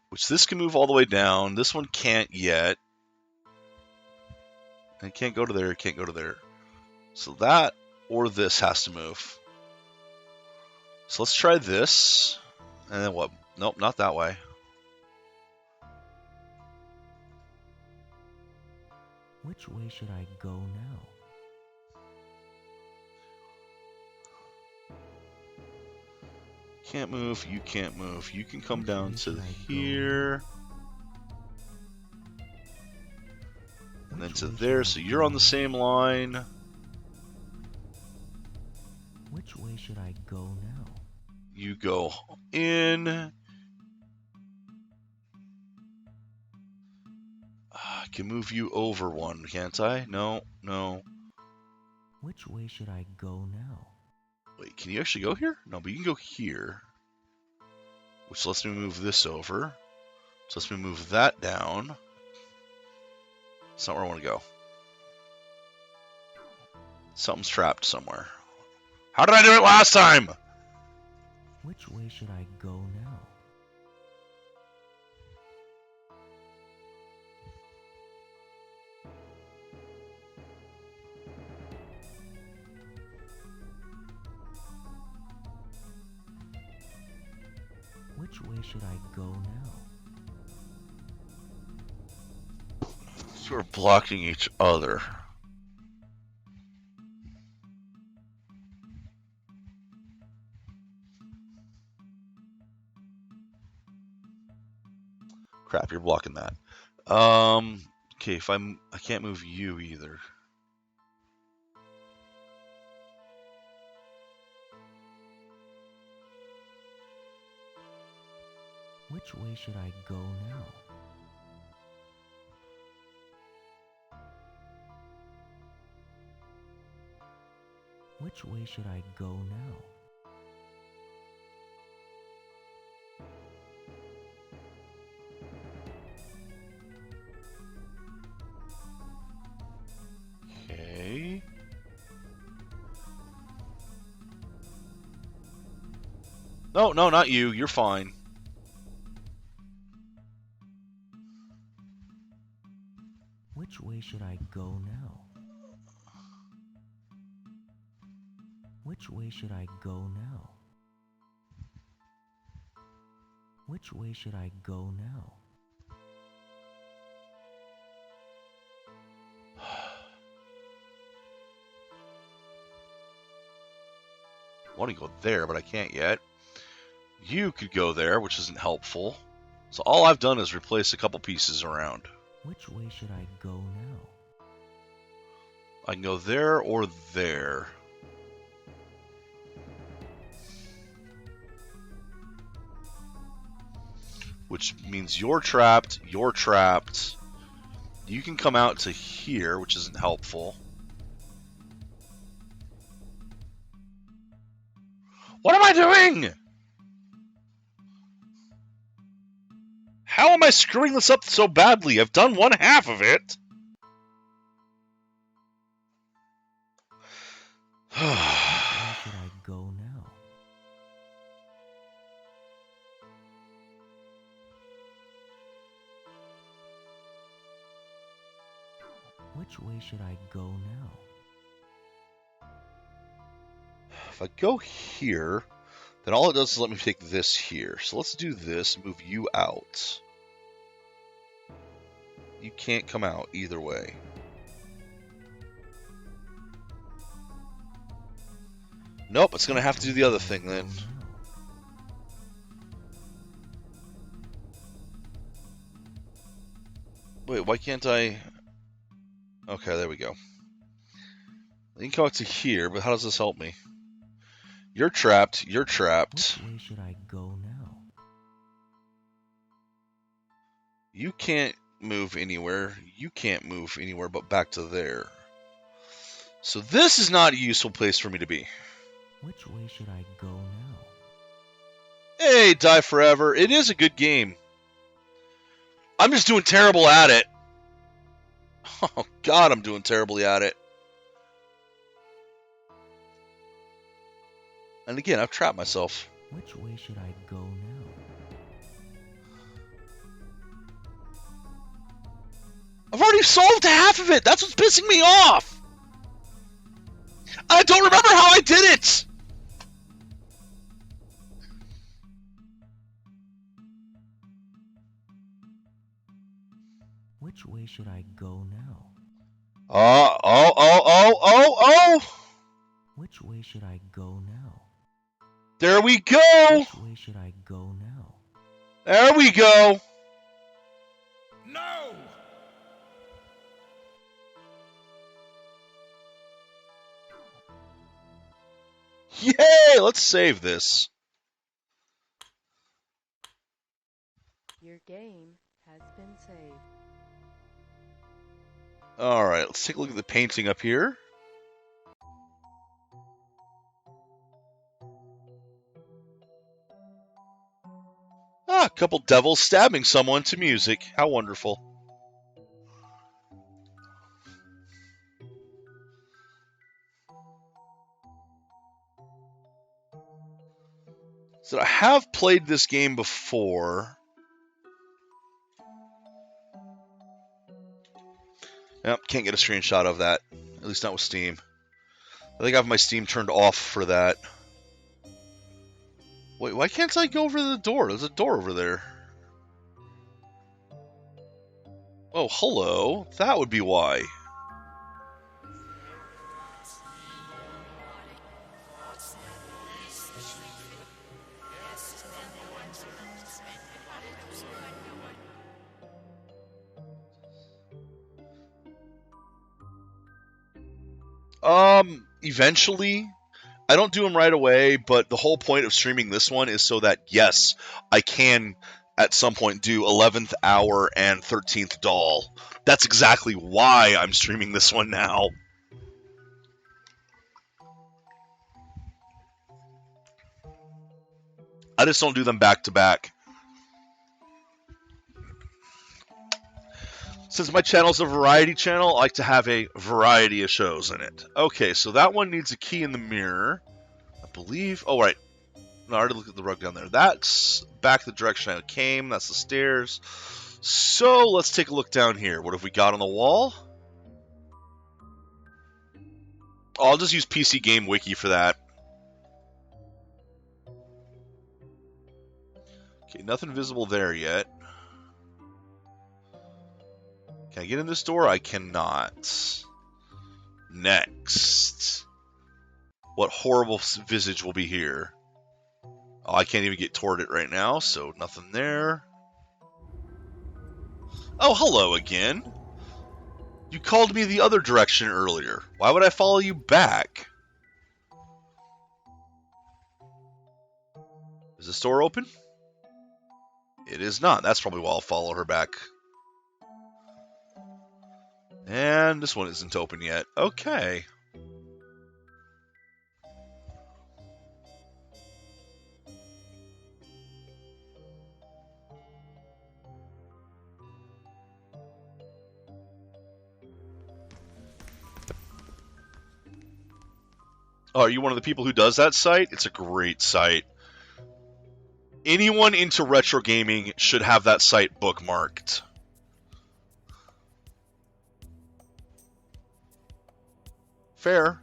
Which this can move all the way down. This one can't yet. And it can't go to there, it can't go to there. So that or this has to move. So let's try this. And then what? Nope, not that way. Which way should I go now? Can't move, you can't move. You can come down to here. And then to there, so you're on the same line. Which way should I go now? You go in. I can move you over one, can't I? No, no. Which way should I go now? Wait, can you actually go here? No, but you can go here. Which lets me move this over. So lets me move that down. It's not where I want to go. Something's trapped somewhere. How did I do it last time? Which way should I go now? Which way should I go now? So we're blocking each other. Crap, you're blocking that. Okay, I can't move you either. Which way should I go now? Which way should I go now? Okay. No, no, not you. You're fine. Which way should I go now? Which way should I go now? Which way should I go now? I want to go there, but I can't yet. You could go there, which isn't helpful. So all I've done is replace a couple pieces around. Which way should I go now? I can go there or there. which means you're trapped, you're trapped. You can come out to here, which isn't helpful. What am I doing? How am I screwing this up so badly? I've done one half of it. Which way should I go now? Which way should I go now? If I go here, then all it does is let me take this here. So let's do this, move you out. You can't come out either way. Nope, it's going to have to do the other thing then. Wait, why can't I... Okay, there we go. You can come out to here, but how does this help me? You're trapped, you're trapped. Which way should I go now? You can't move anywhere. You can't move anywhere but back to there. So this is not a useful place for me to be. Which way should I go now? Hey, Die Forever. It is a good game. I'm just doing terrible at it. Oh, God, I'm doing terribly at it. And again, I've trapped myself. Which way should I go now? I've already solved half of it. That's what's pissing me off. I don't remember how I did it. Which way should I go now? Oh. Which way should I go now? There we go. Which way should I go now? There we go. No! Yay! Let's save this. Your game has been saved. Alright, let's take a look at the painting up here. Ah, a couple devils stabbing someone to music. How wonderful. So I have played this game before. Yep, can't get a screenshot of that. At least not with Steam. I think I have my Steam turned off for that. Wait, why can't I go over the door? There's a door over there. Oh, hello. That would be why. Eventually. I don't do them right away, but the whole point of streaming this one is so that, yes, I can at some point do 11th hour and 13th doll. That's exactly why I'm streaming this one now. I just don't do them back to back. Since my channel's a variety channel, I like to have a variety of shows in it. Okay, so that one needs a key in the mirror. I believe... Oh, right. No, I already looked at the rug down there. That's back the direction I came. That's the stairs. So, let's take a look down here. What have we got on the wall? Oh, I'll just use PC Game Wiki for that. Okay, nothing visible there yet. Can I get in this door? I cannot. Next. What horrible visage will be here? Oh, I can't even get toward it right now, so nothing there. Oh, hello again. You called me the other direction earlier. Why would I follow you back? Is this door open? It is not. That's probably why I'll follow her back. And this one isn't open yet. Okay. Oh, are you one of the people who does that site? It's a great site. Anyone into retro gaming should have that site bookmarked. Fair.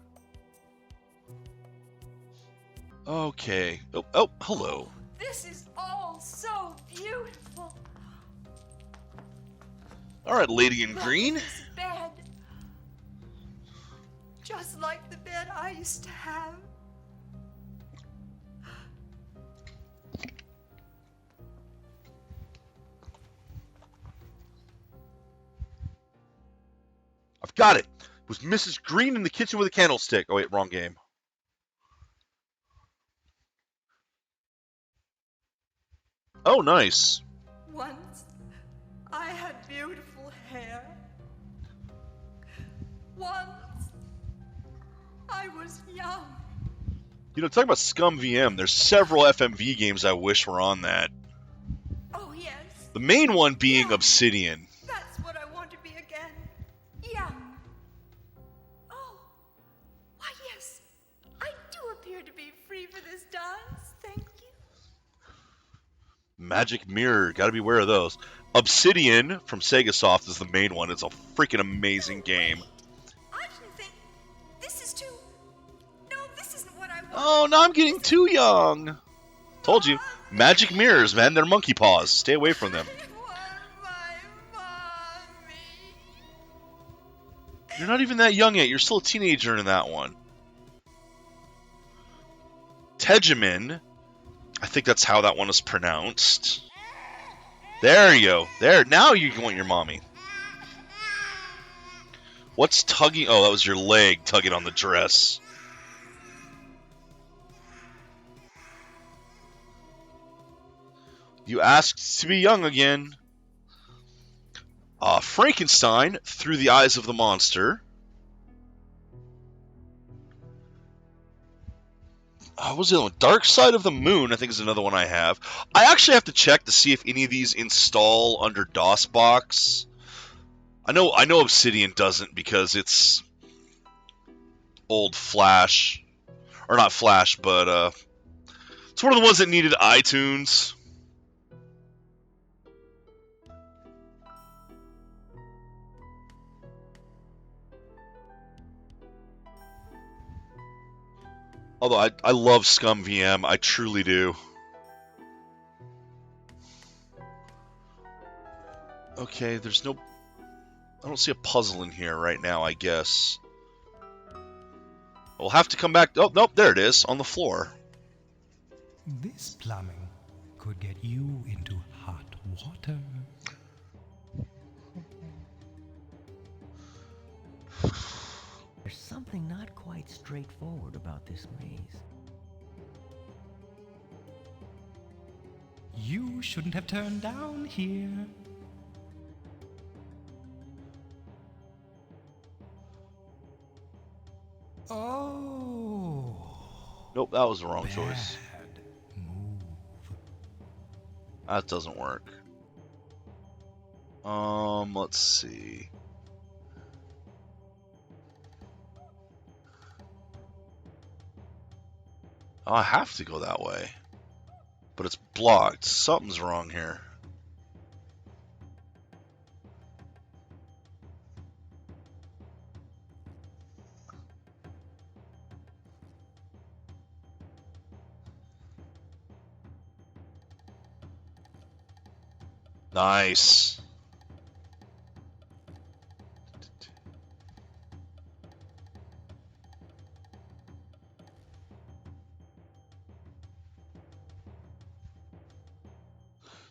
Okay. Oh, hello. This is all so beautiful. All right, lady in green. This bed. Just like the bed I used to have. I've got it. It was Mrs. Green in the kitchen with a candlestick. Oh, wait, wrong game. Oh, nice. Once, I had beautiful hair. Once, I was young. You know, talking about Scum VM, there's several FMV games I wish were on that. Oh, yes. The main one being Obsidian. That's what I want to be again. Young. Oh, why, yes. I do appear to be free for this dance. Thank you. Magic Mirror, gotta be aware of those. Obsidian from Sega Soft is the main one. It's a freaking amazing game. I didn't think this is too. No, this isn't what I want. Oh, now I'm getting too young. Told you. Magic Mirrors, man. They're monkey paws. Stay away from them. You're not even that young yet. You're still a teenager in that one. Tegemin. I think that's how that one is pronounced. There you go. There. Now you want your mommy. What's tugging? Oh, that was your leg tugging on the dress. You asked to be young again. Frankenstein, Through the Eyes of the Monster. What was the other one? Dark Side of the Moon, I think is another one I have. I actually have to check to see if any of these install under DOSBox. I know Obsidian doesn't because it's old Flash. Or not Flash, but it's one of the ones that needed iTunes. Although I love Scum VM, I truly do. Okay, there's no... I don't see a puzzle in here right now, I guess. We'll have to come back... Oh, nope, there it is, on the floor. This plumbing could get you into hot water. There's something not quite straightforward about this maze. You shouldn't have turned down here. Oh. Nope, that was the wrong choice. Move. That doesn't work. Let's see. Oh, I have to go that way. But it's blocked. Something's wrong here. Nice.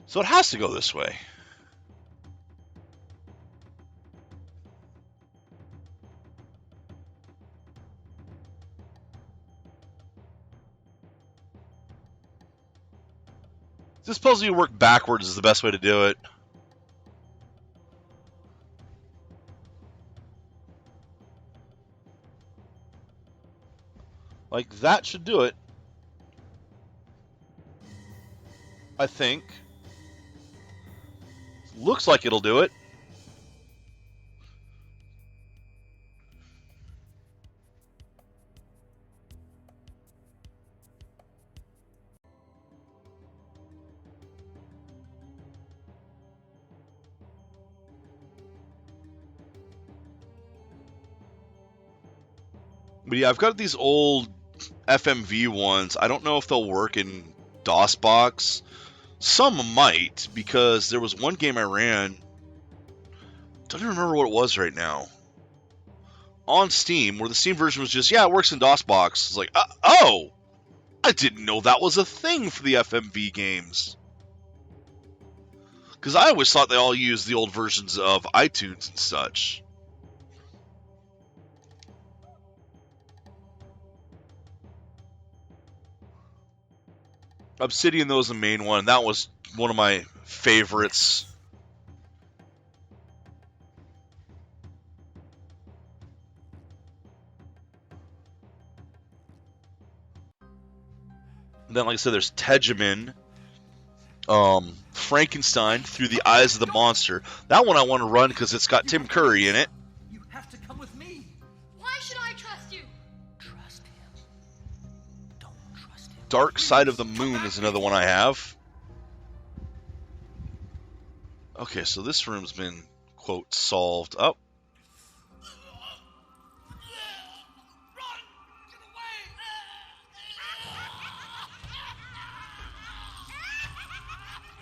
So it has to go this way. This puzzle you work backwards is the best way to do it. Like, that should do it. I think. Looks like it'll do it. But yeah, I've got these old FMV ones. I don't know if they'll work in DOSBox. Some might, because there was one game I ran. Don't even remember what it was right now. On Steam, where the Steam version was just, yeah, it works in DOSBox. It's like, oh! I didn't know that was a thing for the FMV games. Because I always thought they all used the old versions of iTunes and such. Obsidian, though, was the main one. That was one of my favorites. And then, like I said, there's Tegemin. Frankenstein Through the Eyes of the Monster. That one I want to run because it's got Tim Curry in it. You have to come with me. Why should I trust you? Trust him. Don't trust him. Dark Side of the Moon is another one I have. Okay, so this room's been, quote, solved. Oh.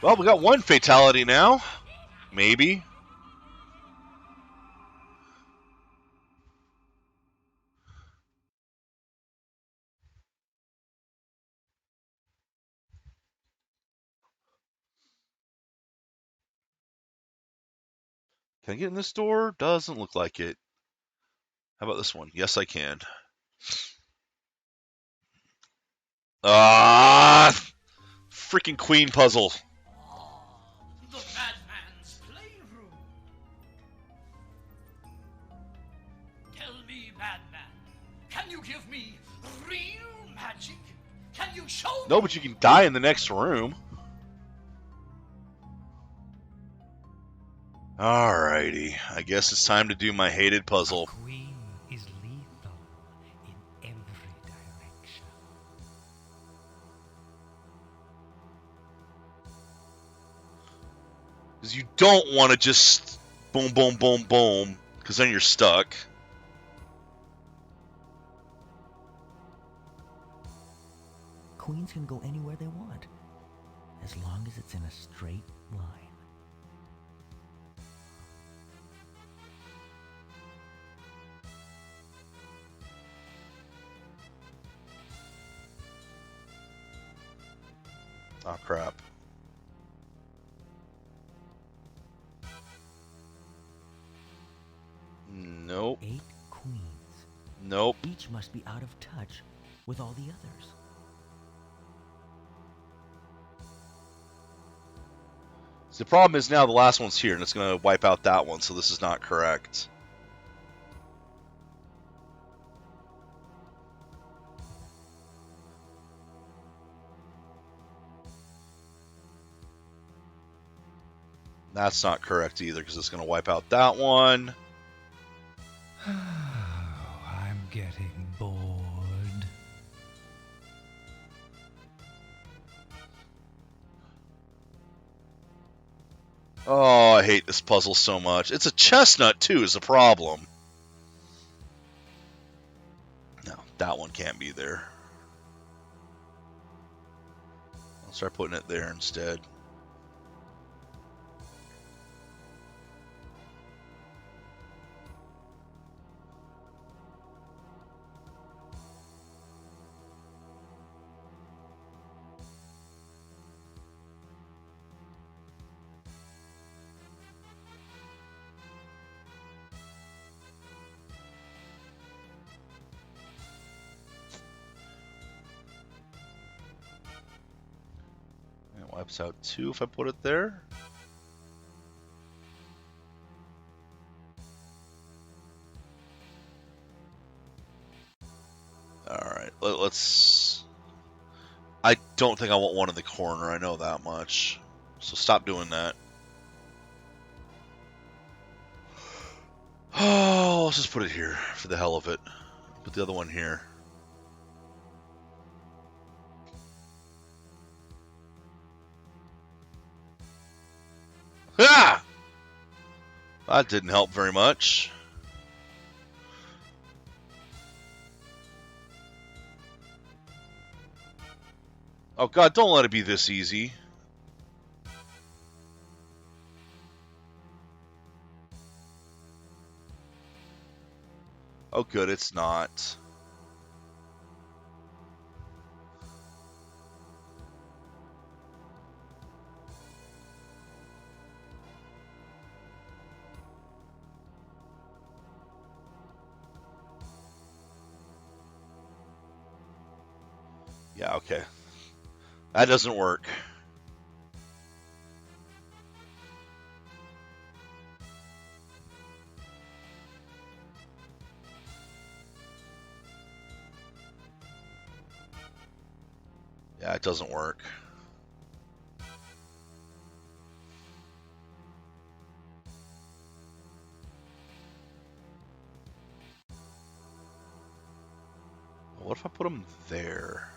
Well, we got one fatality now. Maybe. Can I get in this door? Doesn't look like it. How about this one? Yes, I can. Ah! Freaking queen puzzle. The madman's playroom. Tell me, madman, can you give me real magic? Can you show me? No, but you can die in the next room. Alrighty. I guess it's time to do my hated puzzle. A queen is lethal in every direction. Because you don't want to just boom, boom, boom, boom, because then you're stuck. Queens can go anywhere they want, as long as it's in a straight line. Oh, crap. Nope. 8 queens. Nope. Each must be out of touch with all the others. So the problem is now the last one's here, and it's going to wipe out that one, so this is not correct. That's not correct either, because it's going to wipe out that one. I'm getting bored. Oh, I hate this puzzle so much. It's a chestnut, too, is the problem. No, that one can't be there. I'll start putting it there instead. Wipes out 2 if I put it there. Alright, let's... I don't think I want one in the corner, I know that much. So stop doing that. Oh, let's just put it here for the hell of it. Put the other one here. Ah! That didn't help very much. Oh god, don't let it be this easy. Oh good, it's not. Yeah, okay. That doesn't work. Yeah, it doesn't work. What if I put them there?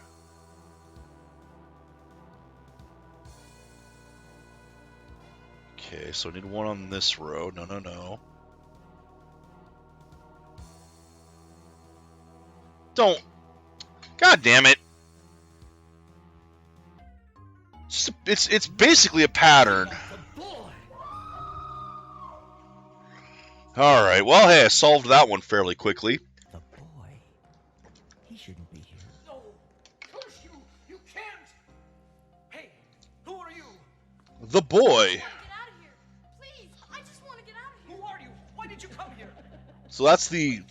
Okay, so I need one on this row. No, no, no. Don't. God damn it. It's basically a pattern. All right. Well, hey, I solved that one fairly quickly. The boy. He shouldn't be here. No! Curse you! You can't! Hey, who are you? The boy. Please, I just want to get out of here. Who are you? Why did you come here? So that's the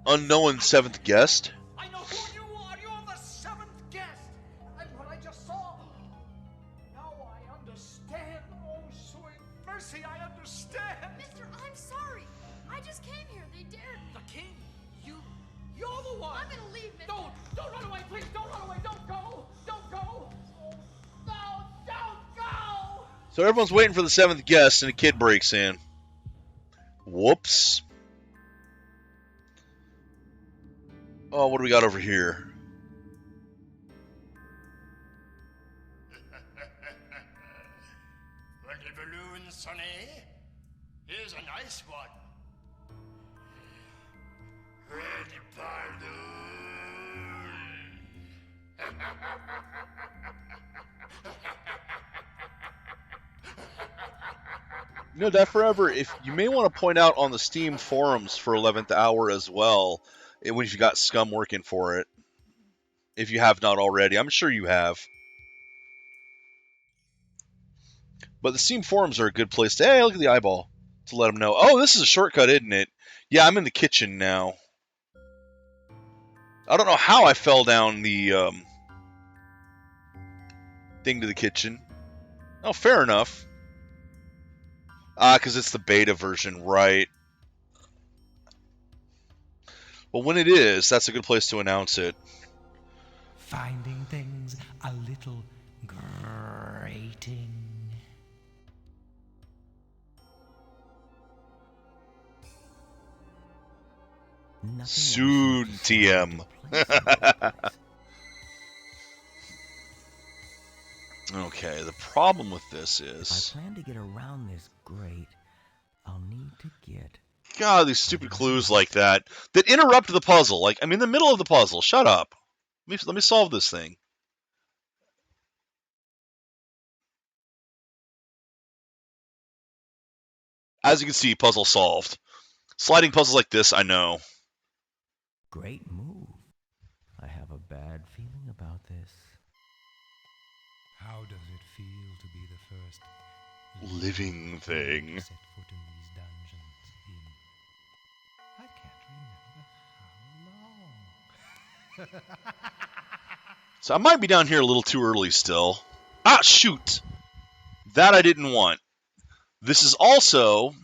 unknown 7th guest. I know who you are. You're the 7th guest. And what I just saw. Now I understand. Oh, sweet mercy, I understand. Mister, I'm sorry. I just came here. They dared me. The king? You're the one. I'm gonna leave, Mister. Don't run away, please. Don't run away. Don't go. Don't go. Oh, no, don't go. So everyone's waiting for the 7th guest, and a kid breaks in. Whoops. Oh, what do we got over here? Want a balloon, Sonny? Here's a nice one. Ready, balloon. You know, that forever, if you may want to point out on the Steam forums for 11th Hour as well, when you got Scum working for it, if you have not already. I'm sure you have. But the Steam forums are a good place to, hey, look at the eyeball, to let them know, oh, this is a shortcut, isn't it? Yeah, I'm in the kitchen now. I don't know how I fell down the thing to the kitchen. Oh, fair enough. Because it's the beta version, right. Well, when it is, that's a good place to announce it. Finding things a little grating. Soon, TM. Okay, the problem with this is... If I plan to get around this grate, I'll need to get... God, these stupid clues like that interrupt the puzzle. Like, I'm in the middle of the puzzle. Shut up. Let me solve this thing. As you can see, puzzle solved. Sliding puzzles like this, I know. Great move. I have a bad feeling about this. How does it feel to be the first living thing? Set foot in these dungeons in I can't remember how long. So I might be down here a little too early still. Ah, shoot! That I didn't want. This is also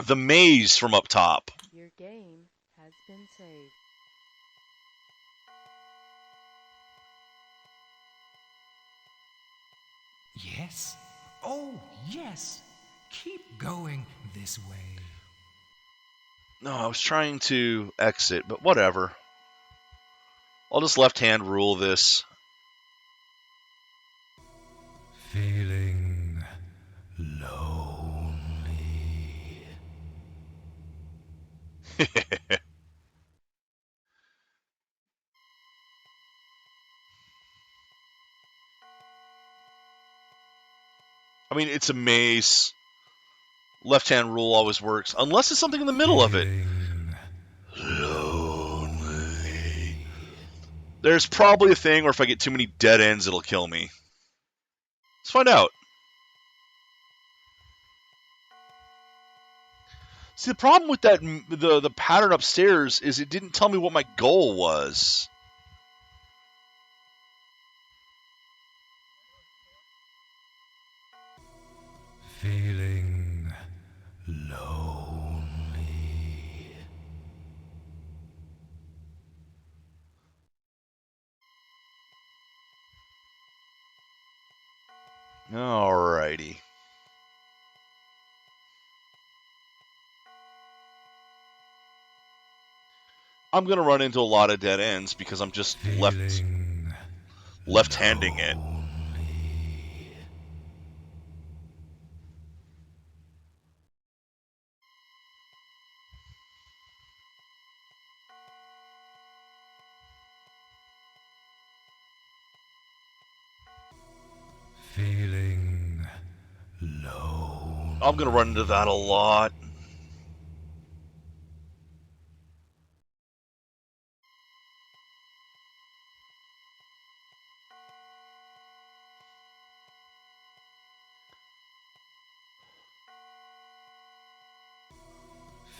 the maze from up top. Your game has been saved. Yes. Oh, yes. Keep going this way. No, I was trying to exit, but whatever. I'll just left-hand rule this. Feeling lonely. I mean, it's a maze. Left-hand rule always works, unless it's something in the middle of it. Lonely. There's probably a thing where if I get too many dead ends, it'll kill me. Let's find out. See, the problem with that the pattern upstairs is it didn't tell me what my goal was. Feeling lonely. Alrighty. I'm gonna run into a lot of dead ends because I'm just left-handing it. Feeling low. I'm gonna run into that a lot.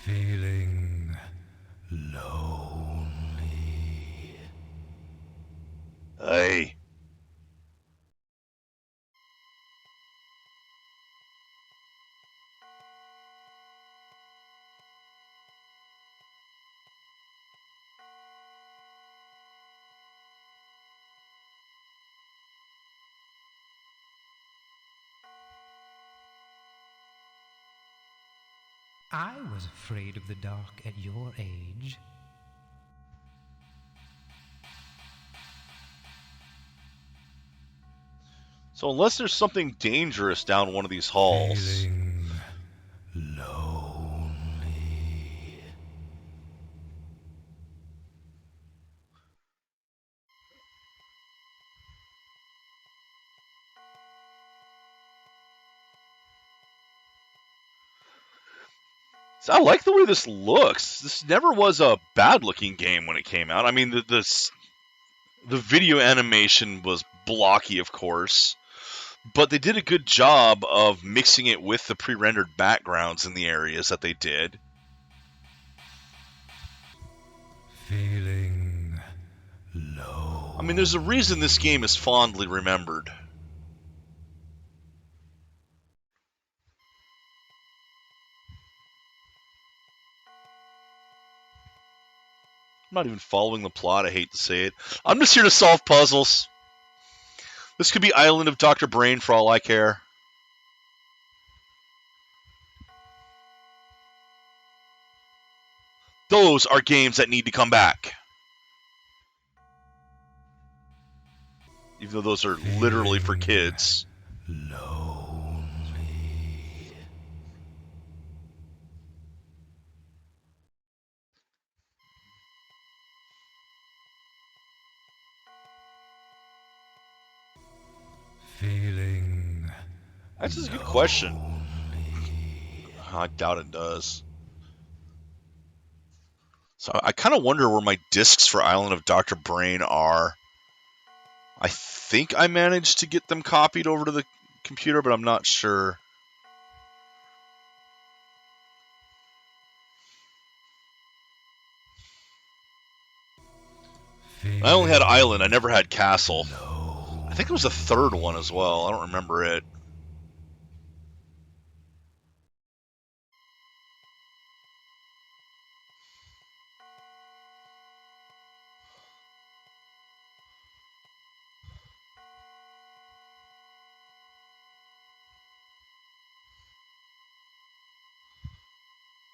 Feeling lonely. Hey. I was afraid of the dark at your age. So unless there's something dangerous down one of these halls. Feeling lonely. So I like the way this looks. This never was a bad-looking game when it came out. I mean, the video animation was blocky, of course, but they did a good job of mixing it with the pre-rendered backgrounds in the areas that they did. Feeling low. I mean, there's a reason this game is fondly remembered. I'm not even following the plot, I hate to say it. I'm just here to solve puzzles. This could be Island of Dr. Brain for all I care. Those are games that need to come back. Even though those are literally for kids. Lonely. Feeling. That's just a good question. I doubt it does. So I kind of wonder where my discs for Island of Dr. Brain are. I think I managed to get them copied over to the computer, but I'm not sure. I only had Island, I never had Castle. Lonely. I think it was a third one as well. I don't remember it.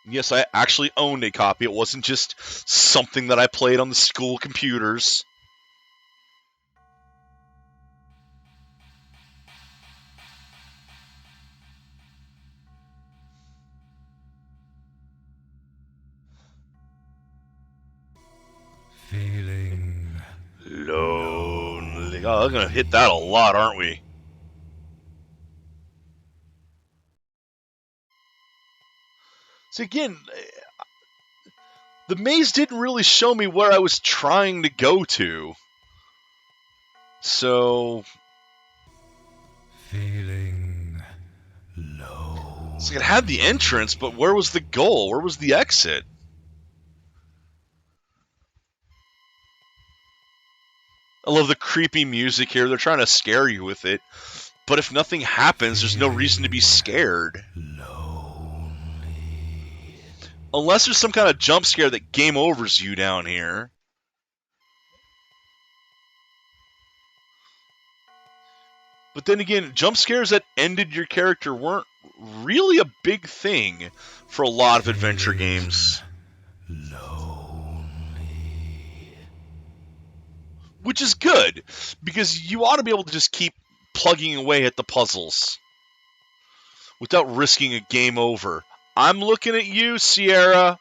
Yes, I actually owned a copy. It wasn't just something that I played on the school computers. Feeling lonely. Oh, we're going to hit that a lot, aren't we? So again, the maze didn't really show me where I was trying to go to. So... feeling low. It's like it had the entrance, but where was the goal? Where was the exit? I love the creepy music here. They're trying to scare you with it. But if nothing happens, there's no reason to be scared. Lonely. Unless there's some kind of jump scare that game overs you down here. But then again, jump scares that ended your character weren't really a big thing for a lot of adventure games. Which is good, because you ought to be able to just keep plugging away at the puzzles without risking a game over. I'm looking at you, Sierra.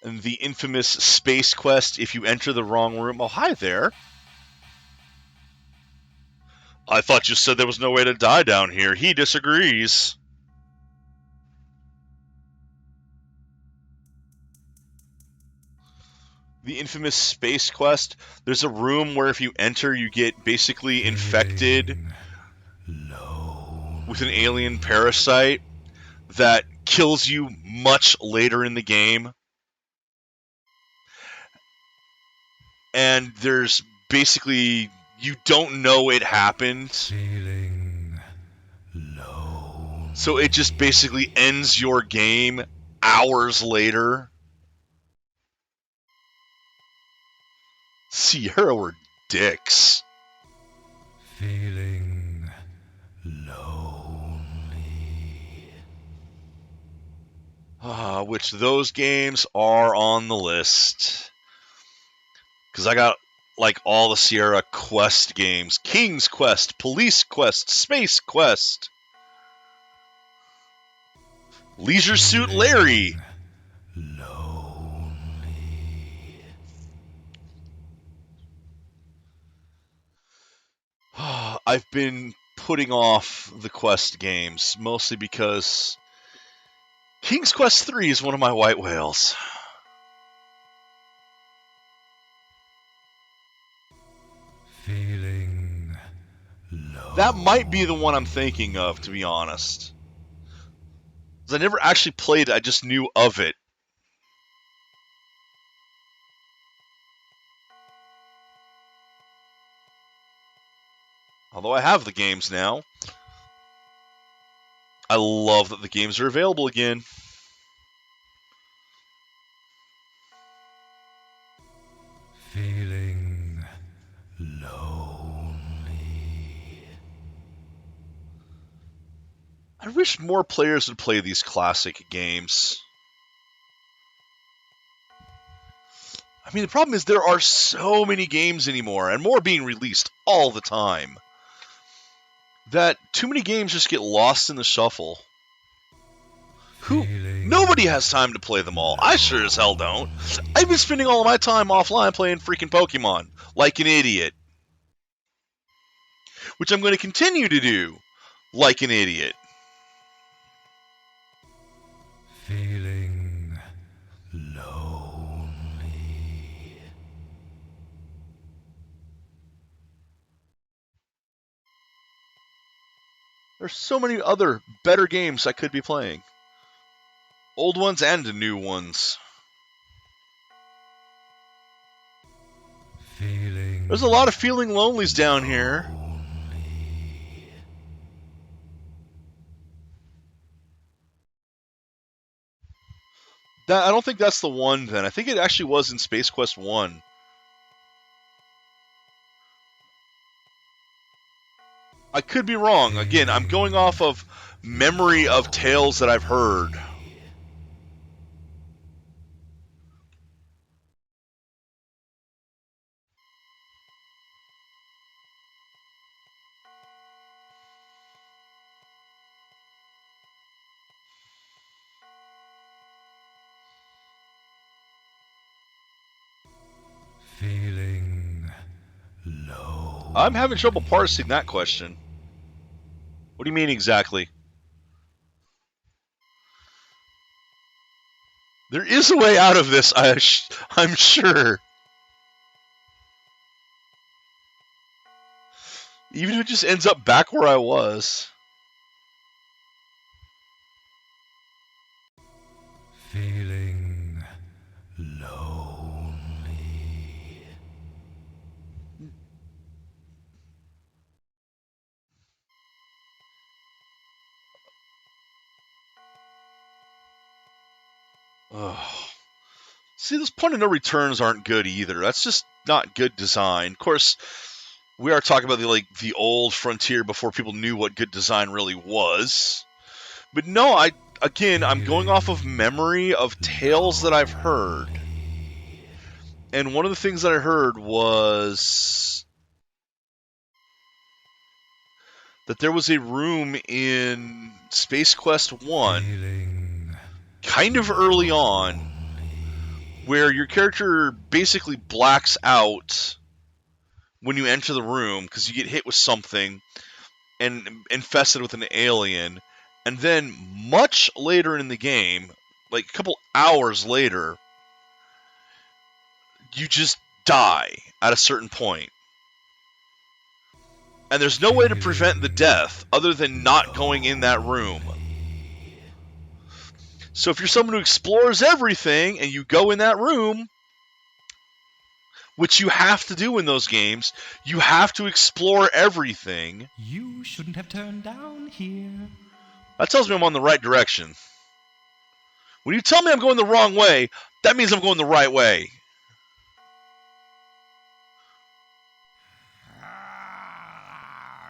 And the infamous space quest, if you enter the wrong room. Oh, hi there. I thought you said there was no way to die down here. He disagrees. The infamous space quest. There's a room where if you enter, you get basically infected with an alien parasite that kills you much later in the game. And there's basically, you don't know it happened. So it just basically ends your game hours later. Sierra were dicks. Feeling lonely. Which those games are on the list. Because I got like all the Sierra Quest games. King's Quest, Police Quest, Space Quest. Leisure Suit Larry. I've been putting off the Quest games, mostly because King's Quest 3 is one of my white whales. Feeling low. That might be the one I'm thinking of, to be honest. Because I never actually played it, I just knew of it. Although I have the games now. I love that the games are available again. Feeling lonely. I wish more players would play these classic games. I mean, the problem is there are so many games anymore, and more being released all the time, that too many games just get lost in the shuffle. Nobody has time to play them all. I sure as hell don't. I've been spending all of my time offline playing freaking Pokemon, like an idiot. Which I'm going to continue to do, like an idiot. Feeling lonely. There's so many other better games I could be playing. Old ones and new ones. There's a lot of feeling lonelies down here. I don't think that's the one then. I think it actually was in Space Quest 1. I could be wrong. Again, I'm going off of memory of tales that I've heard. Feeling low. I'm having trouble parsing that question. What do you mean exactly? There is a way out of this, I'm sure. Even if it just ends up back where I was. Feeling lonely. Ugh. See, those point of no returns aren't good either. That's just not good design. Of course, we are talking about the old frontier before people knew what good design really was. But no, I'm going off of memory of tales that I've heard. And one of the things that I heard was that there was a room in Space Quest 1, kind of early on, where your character basically blacks out when you enter the room because you get hit with something and infested with an alien. And then much later in the game, like a couple hours later, you just die at a certain point. And there's no way to prevent the death other than not going in that room. So if you're someone who explores everything and you go in that room, which you have to do in those games, you have to explore everything. You shouldn't have turned down here. That tells me I'm on the right direction. When you tell me I'm going the wrong way, that means I'm going the right way.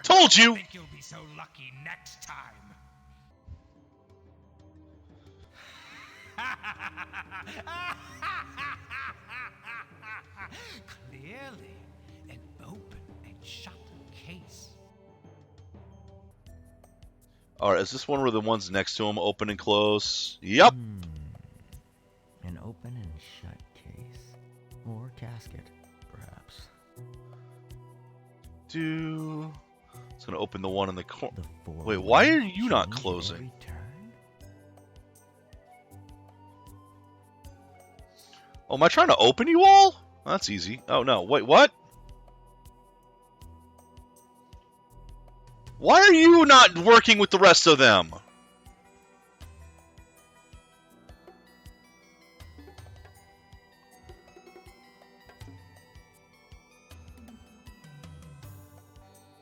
Told you! I think you'll be so lucky next time. Clearly, an open and shut case. Alright, is this one where the ones next to him open and close? Yep. An open and shut case. Or casket, perhaps. It's going to open the one in the corner. Wait, why are you not closing? Oh, am I trying to open you all? That's easy. Oh, no. Wait, what? Why are you not working with the rest of them?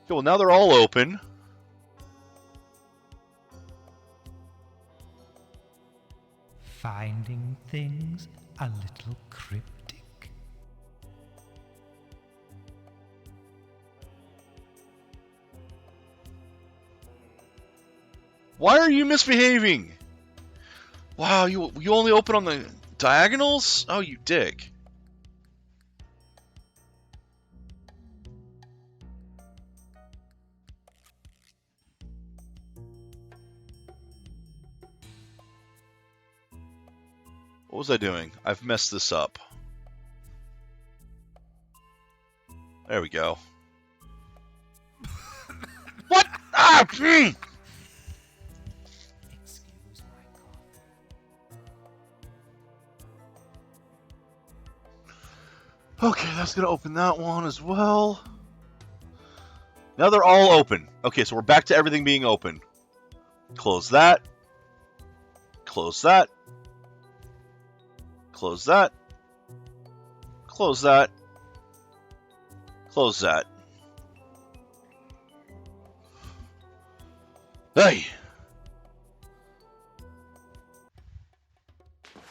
Okay, well, now they're all open. Finding things a little cryptic. Why are you misbehaving? Wow, you only open on the diagonals? Oh, you dick. What was I doing? I've messed this up. There we go. What? Ah! Excuse my Okay, that's gonna open that one as well. Now they're all open. Okay, so we're back to everything being open. Close that. Close that. Close that. Close that. Close that. Hey!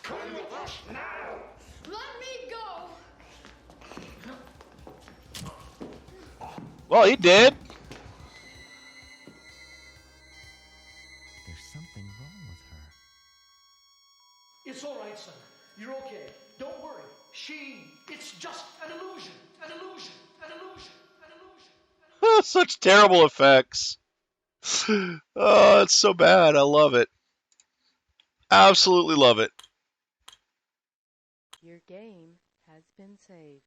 Come with us now! Let me go! Well, he did. There's something wrong with her. It's all right, son. You're okay. Don't worry. It's just an illusion. An illusion. An illusion. An illusion. Such terrible effects. Oh, it's so bad. I love it. Absolutely love it. Your game has been saved.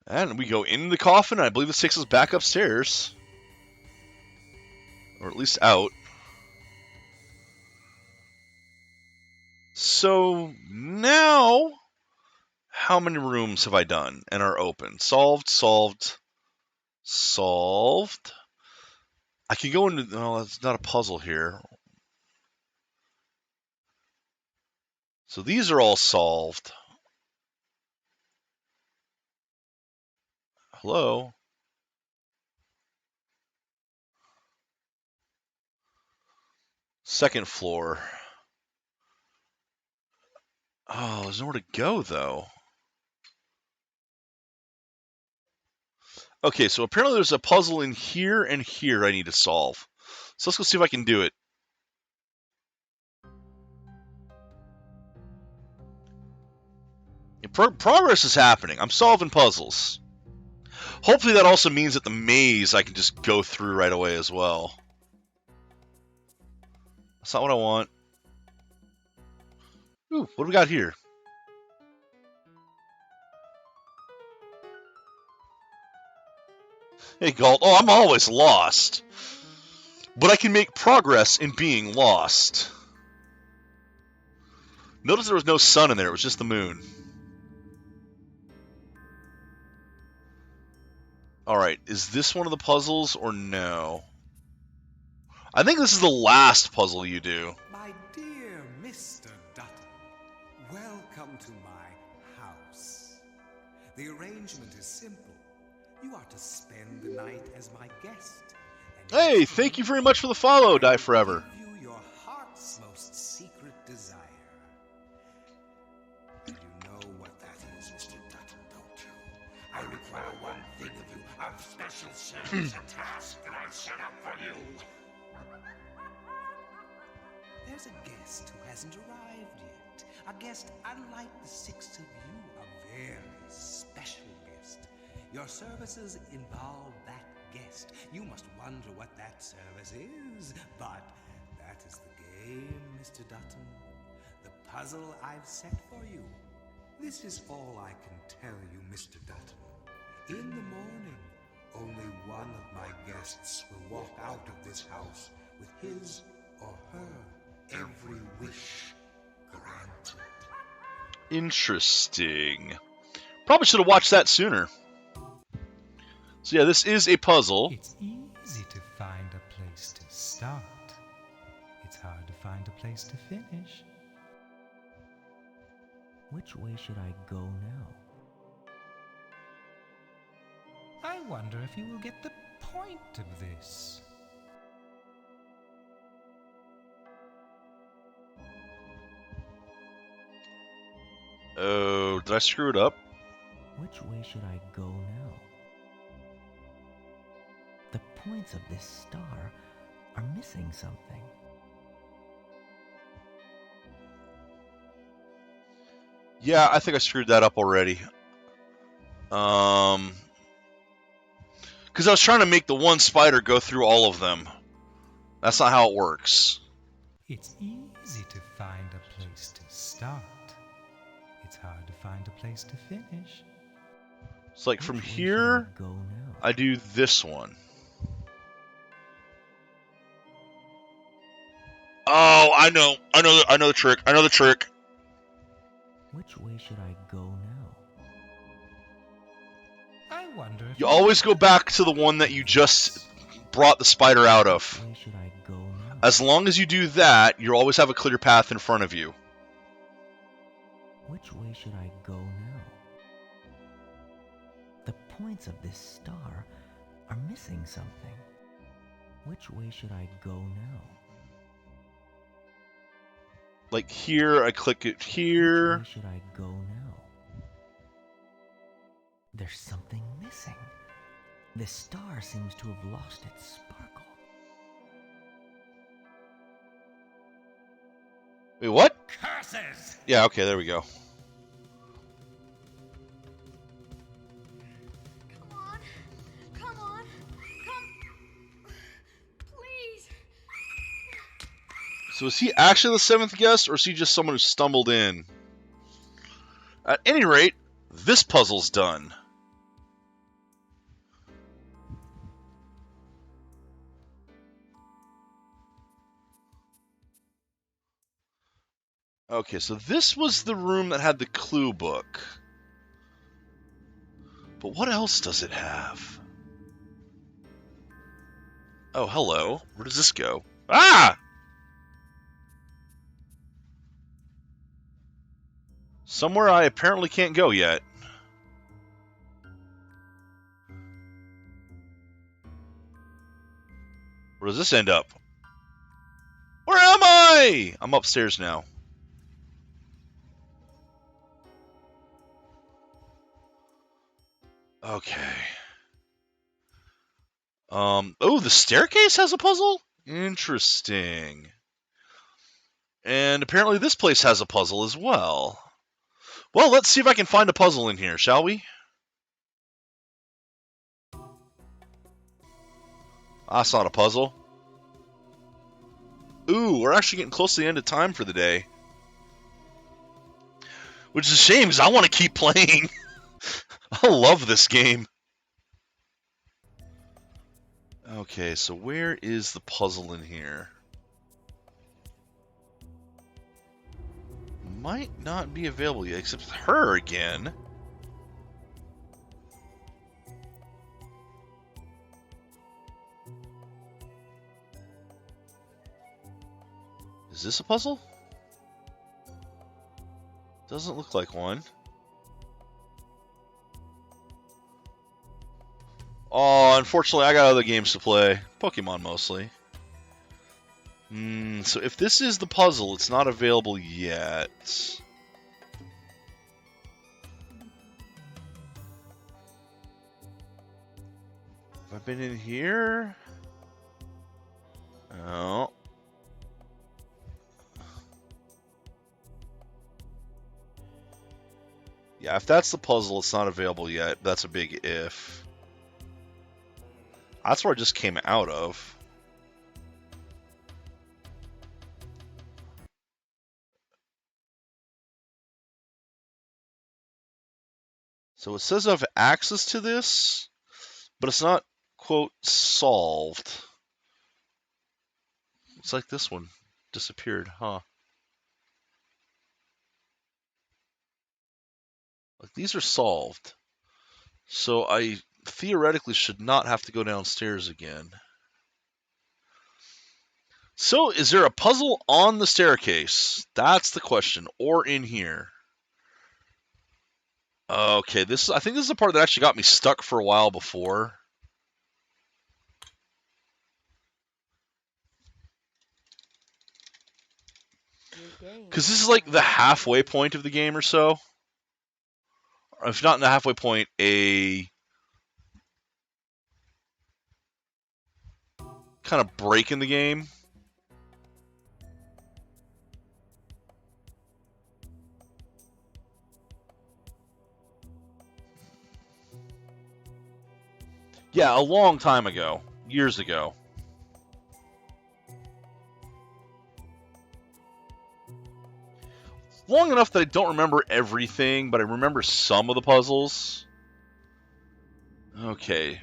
And we go in the coffin. I believe this takes us back upstairs. Or at least out. So now, how many rooms have I done and are open? Solved, solved, solved. I can go into, well, it's not a puzzle here. So these are all solved. Hello? Second floor. Oh, there's nowhere to go, though. Okay, so apparently there's a puzzle in here and here I need to solve. So let's go see if I can do it. Progress is happening. I'm solving puzzles. Hopefully that also means that the maze I can just go through right away as well. That's not what I want. Ooh, what do we got here? Hey, Galt. Oh, I'm always lost. But I can make progress in being lost. Notice there was no sun in there. It was just the moon. Alright, is this one of the puzzles or no? I think this is the last puzzle you do. My dear Mr. Dutton, welcome to my house. The arrangement is simple. You are to spend the night as my guest. Hey, thank you very much for the follow, Die Forever. Give you your heart's most secret desire. And you know what that is, Mr. Dutton, don't you? I require one thing of you, a special service, a task that I set up for you. There's a guest who hasn't arrived yet. A guest unlike the six of you, a very special guest. Your services involve that guest. You must wonder what that service is. But that is the game, Mr. Dutton. The puzzle I've set for you. This is all I can tell you, Mr. Dutton. In the morning, only one of my guests will walk out of this house with his or her every wish granted. Interesting. Probably should have watched that sooner. So yeah, this is a puzzle. It's easy to find a place to start. It's hard to find a place to finish. Which way should I go now? I wonder if you will get the point of this. Oh, did I screw it up? Which way should I go now? The points of this star are missing something. Yeah, I think I screwed that up already. Because I was trying to make the one spider go through all of them. That's not how it works. It's easy to find a place to start. It's hard to find a place to finish. It's like from here, I do this one. Oh, I know the trick. I know the trick. Which way should I go now? I wonder if You always go back to the one that you just brought the spider out of. Where should I go now? As long as you do that, you'll always have a clear path in front of you. Which way should I go now? The points of this star are missing something. Which way should I go now? Like here, I click it here. Which way should I go now? There's something missing. This star seems to have lost its sparkle. Wait, what? Curses! Yeah, okay, there we go. Come on. Come on. Come. Please. So is he actually the seventh guest, or is he just someone who stumbled in? At any rate, this puzzle's done. Okay, so this was the room that had the clue book. But what else does it have? Oh, hello. Where does this go? Ah! Somewhere I apparently can't go yet. Where does this end up? Where am I? I'm upstairs now. Okay. Oh, the staircase has a puzzle? Interesting. And apparently this place has a puzzle as well. Well, let's see if I can find a puzzle in here, shall we? That's not a puzzle. Ooh, we're actually getting close to the end of time for the day. Which is a shame, because I want to keep playing. I love this game. Okay, so where is the puzzle in here? Might not be available yet, except her again. Is this a puzzle? Doesn't look like one. Oh, unfortunately, I got other games to play. Pokemon mostly. So if this is the puzzle, it's not available yet. Have I been in here? No. Yeah, if that's the puzzle, it's not available yet. That's a big if. That's where I just came out of. So it says I have access to this, but it's not, quote, solved. Looks like this one disappeared, huh? Like, these are solved. So I theoretically should not have to go downstairs again. So is there a puzzle on the staircase? That's the question. Or in here? Okay, I think this is the part that actually got me stuck for a while before. Because this is like the halfway point of the game or so. Or if not in the halfway point, a kind of break in the game. Yeah, a long time ago. Years ago. Long enough that I don't remember everything, but I remember some of the puzzles. Okay.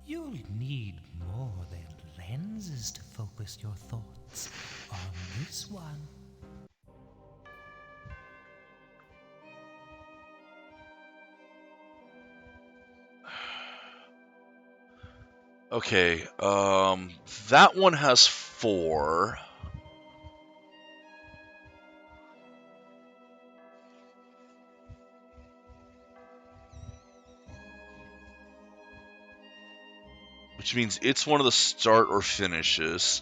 You'll need more than lenses to focus your thoughts on this one. Okay, that one has 4. Which means it's one of the start or finishes.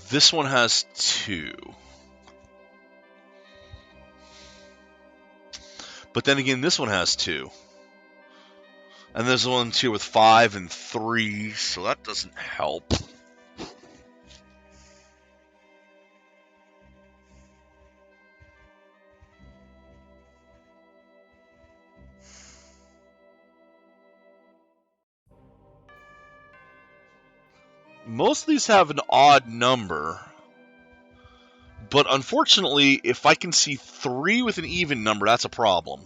This one has 2. But then again, this one has 2. And there's one here with 5 and 3, so that doesn't help. Most of these have an odd number. But unfortunately, if I can see 3 with an even number, that's a problem.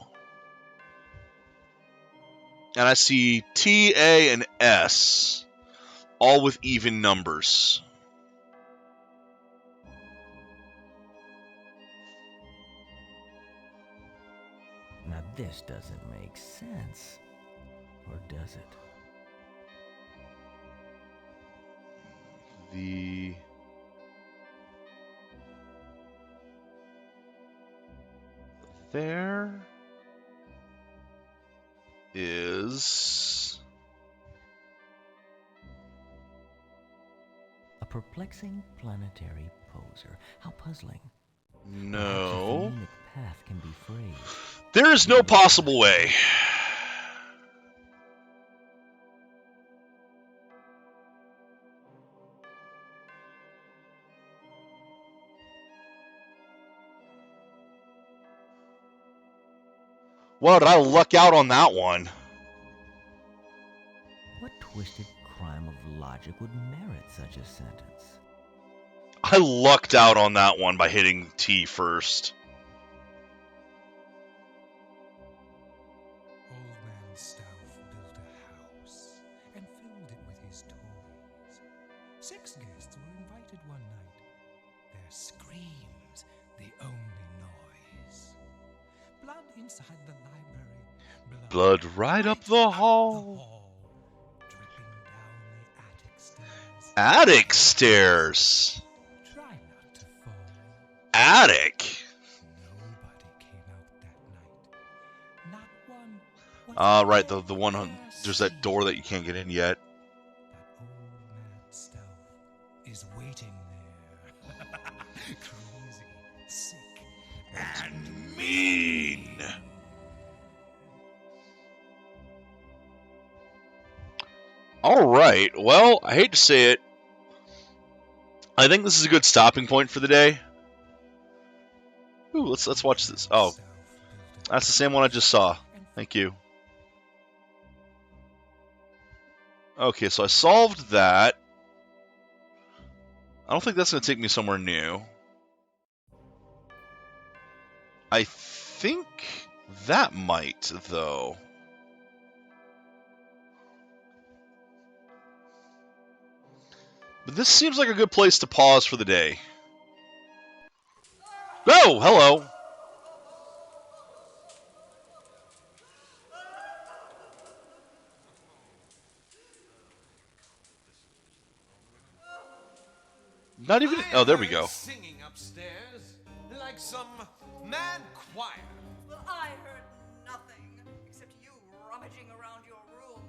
And I see T, A, and S, all with even numbers. Now this doesn't make sense. Or does it? There is a perplexing planetary poser. How puzzling. no. Perhaps a path can be phrased. There is no possible way. Well, did I luck out on that one? What twisted crime of logic would merit such a sentence? I lucked out on that one by hitting T first. Old man Stouff built a house and filled it with his toys. 6 guests were invited one night. Their screams, the only noise. Blood inside the library. Blood right up the hall. Dripping down the attic stairs. Attic stairs. Try not to fall. Attic. Nobody came out that night. Not one. Right, the one on, there's that door that you can't get in yet. But old man Stouff is waiting there. Crazy, sick, and Mean. All right. Well, I hate to say it. I think this is a good stopping point for the day. Ooh, let's watch this. Oh, that's the same one I just saw. Thank you. Okay, so I solved that. I don't think that's going to take me somewhere new. I think that might, though. But this seems like a good place to pause for the day. Oh, hello. Not even. Oh, there we go. Singing upstairs like some mad choir. Well, I heard nothing except you rummaging around your room,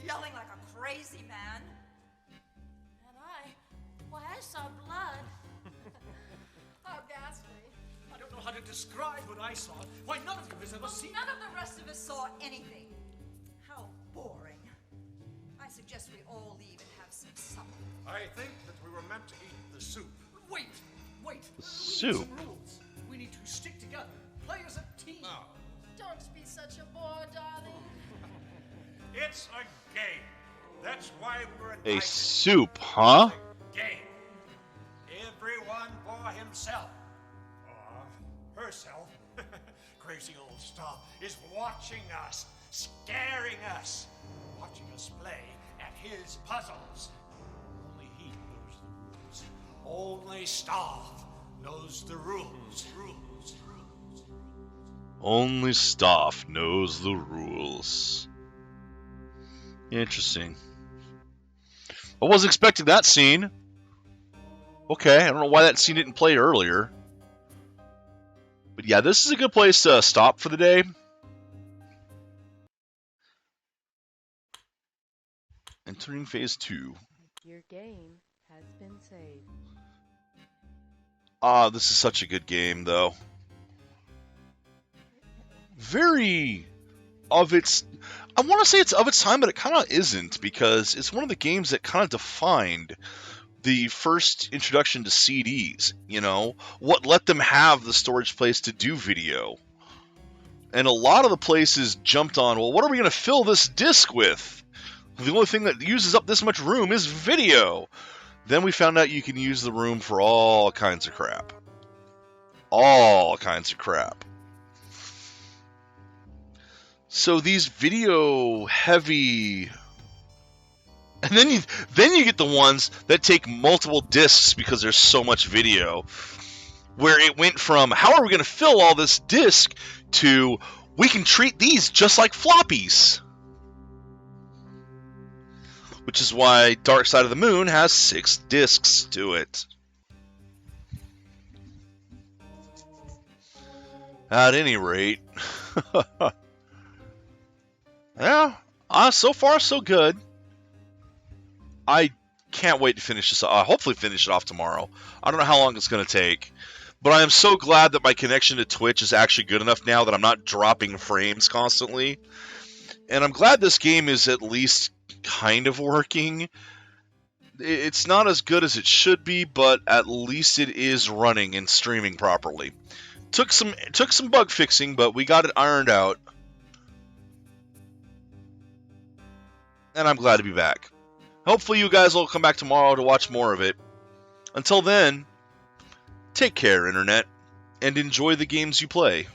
yelling like a crazy man. Why, I saw blood. How ghastly. I don't know how to describe what I saw. Why, none of you has ever seen. None of the rest of us saw anything. How boring. I suggest we all leave and have some supper. I think that we were meant to eat the soup. Wait. Soup. We need some rules. We need to stick together, play as a team. Oh. Don't be such a bore, darling. It's a game. That's why we were A invited. soup, huh? Game. Everyone for himself. Or herself. Crazy old stuff is watching us, scaring us, watching us play at his puzzles. Only he knows the rules. Only Staff knows the rules. Only Stoff knows the rules. Interesting. I wasn't expecting that scene. Okay, I don't know why that scene didn't play earlier. But yeah, this is a good place to stop for the day. Entering phase 2. Your game has been saved. Ah, this is such a good game, though. Very of its... I want to say it's of its time, but it kind of isn't, because it's one of the games that kind of defined the first introduction to CDs, you know? What let them have the storage place to do video. And a lot of the places jumped on, well, what are we going to fill this disc with? The only thing that uses up this much room is video. Then we found out you can use the room for all kinds of crap. All kinds of crap. So these video heavy... And then you get the ones that take multiple discs because there's so much video. Where it went from, how are we going to fill all this disc, to, we can treat these just like floppies. Which is why Dark Side of the Moon has 6 discs to it. At any rate, yeah, so far so good. I can't wait to finish this. Hopefully finish it off tomorrow. I don't know how long it's going to take. But I am so glad that my connection to Twitch is actually good enough now that I'm not dropping frames constantly. And I'm glad this game is at least kind of working. It's not as good as it should be, but at least it is running and streaming properly. Took some bug fixing, but we got it ironed out. And I'm glad to be back. Hopefully you guys will come back tomorrow to watch more of it. Until then, take care, Internet, and enjoy the games you play.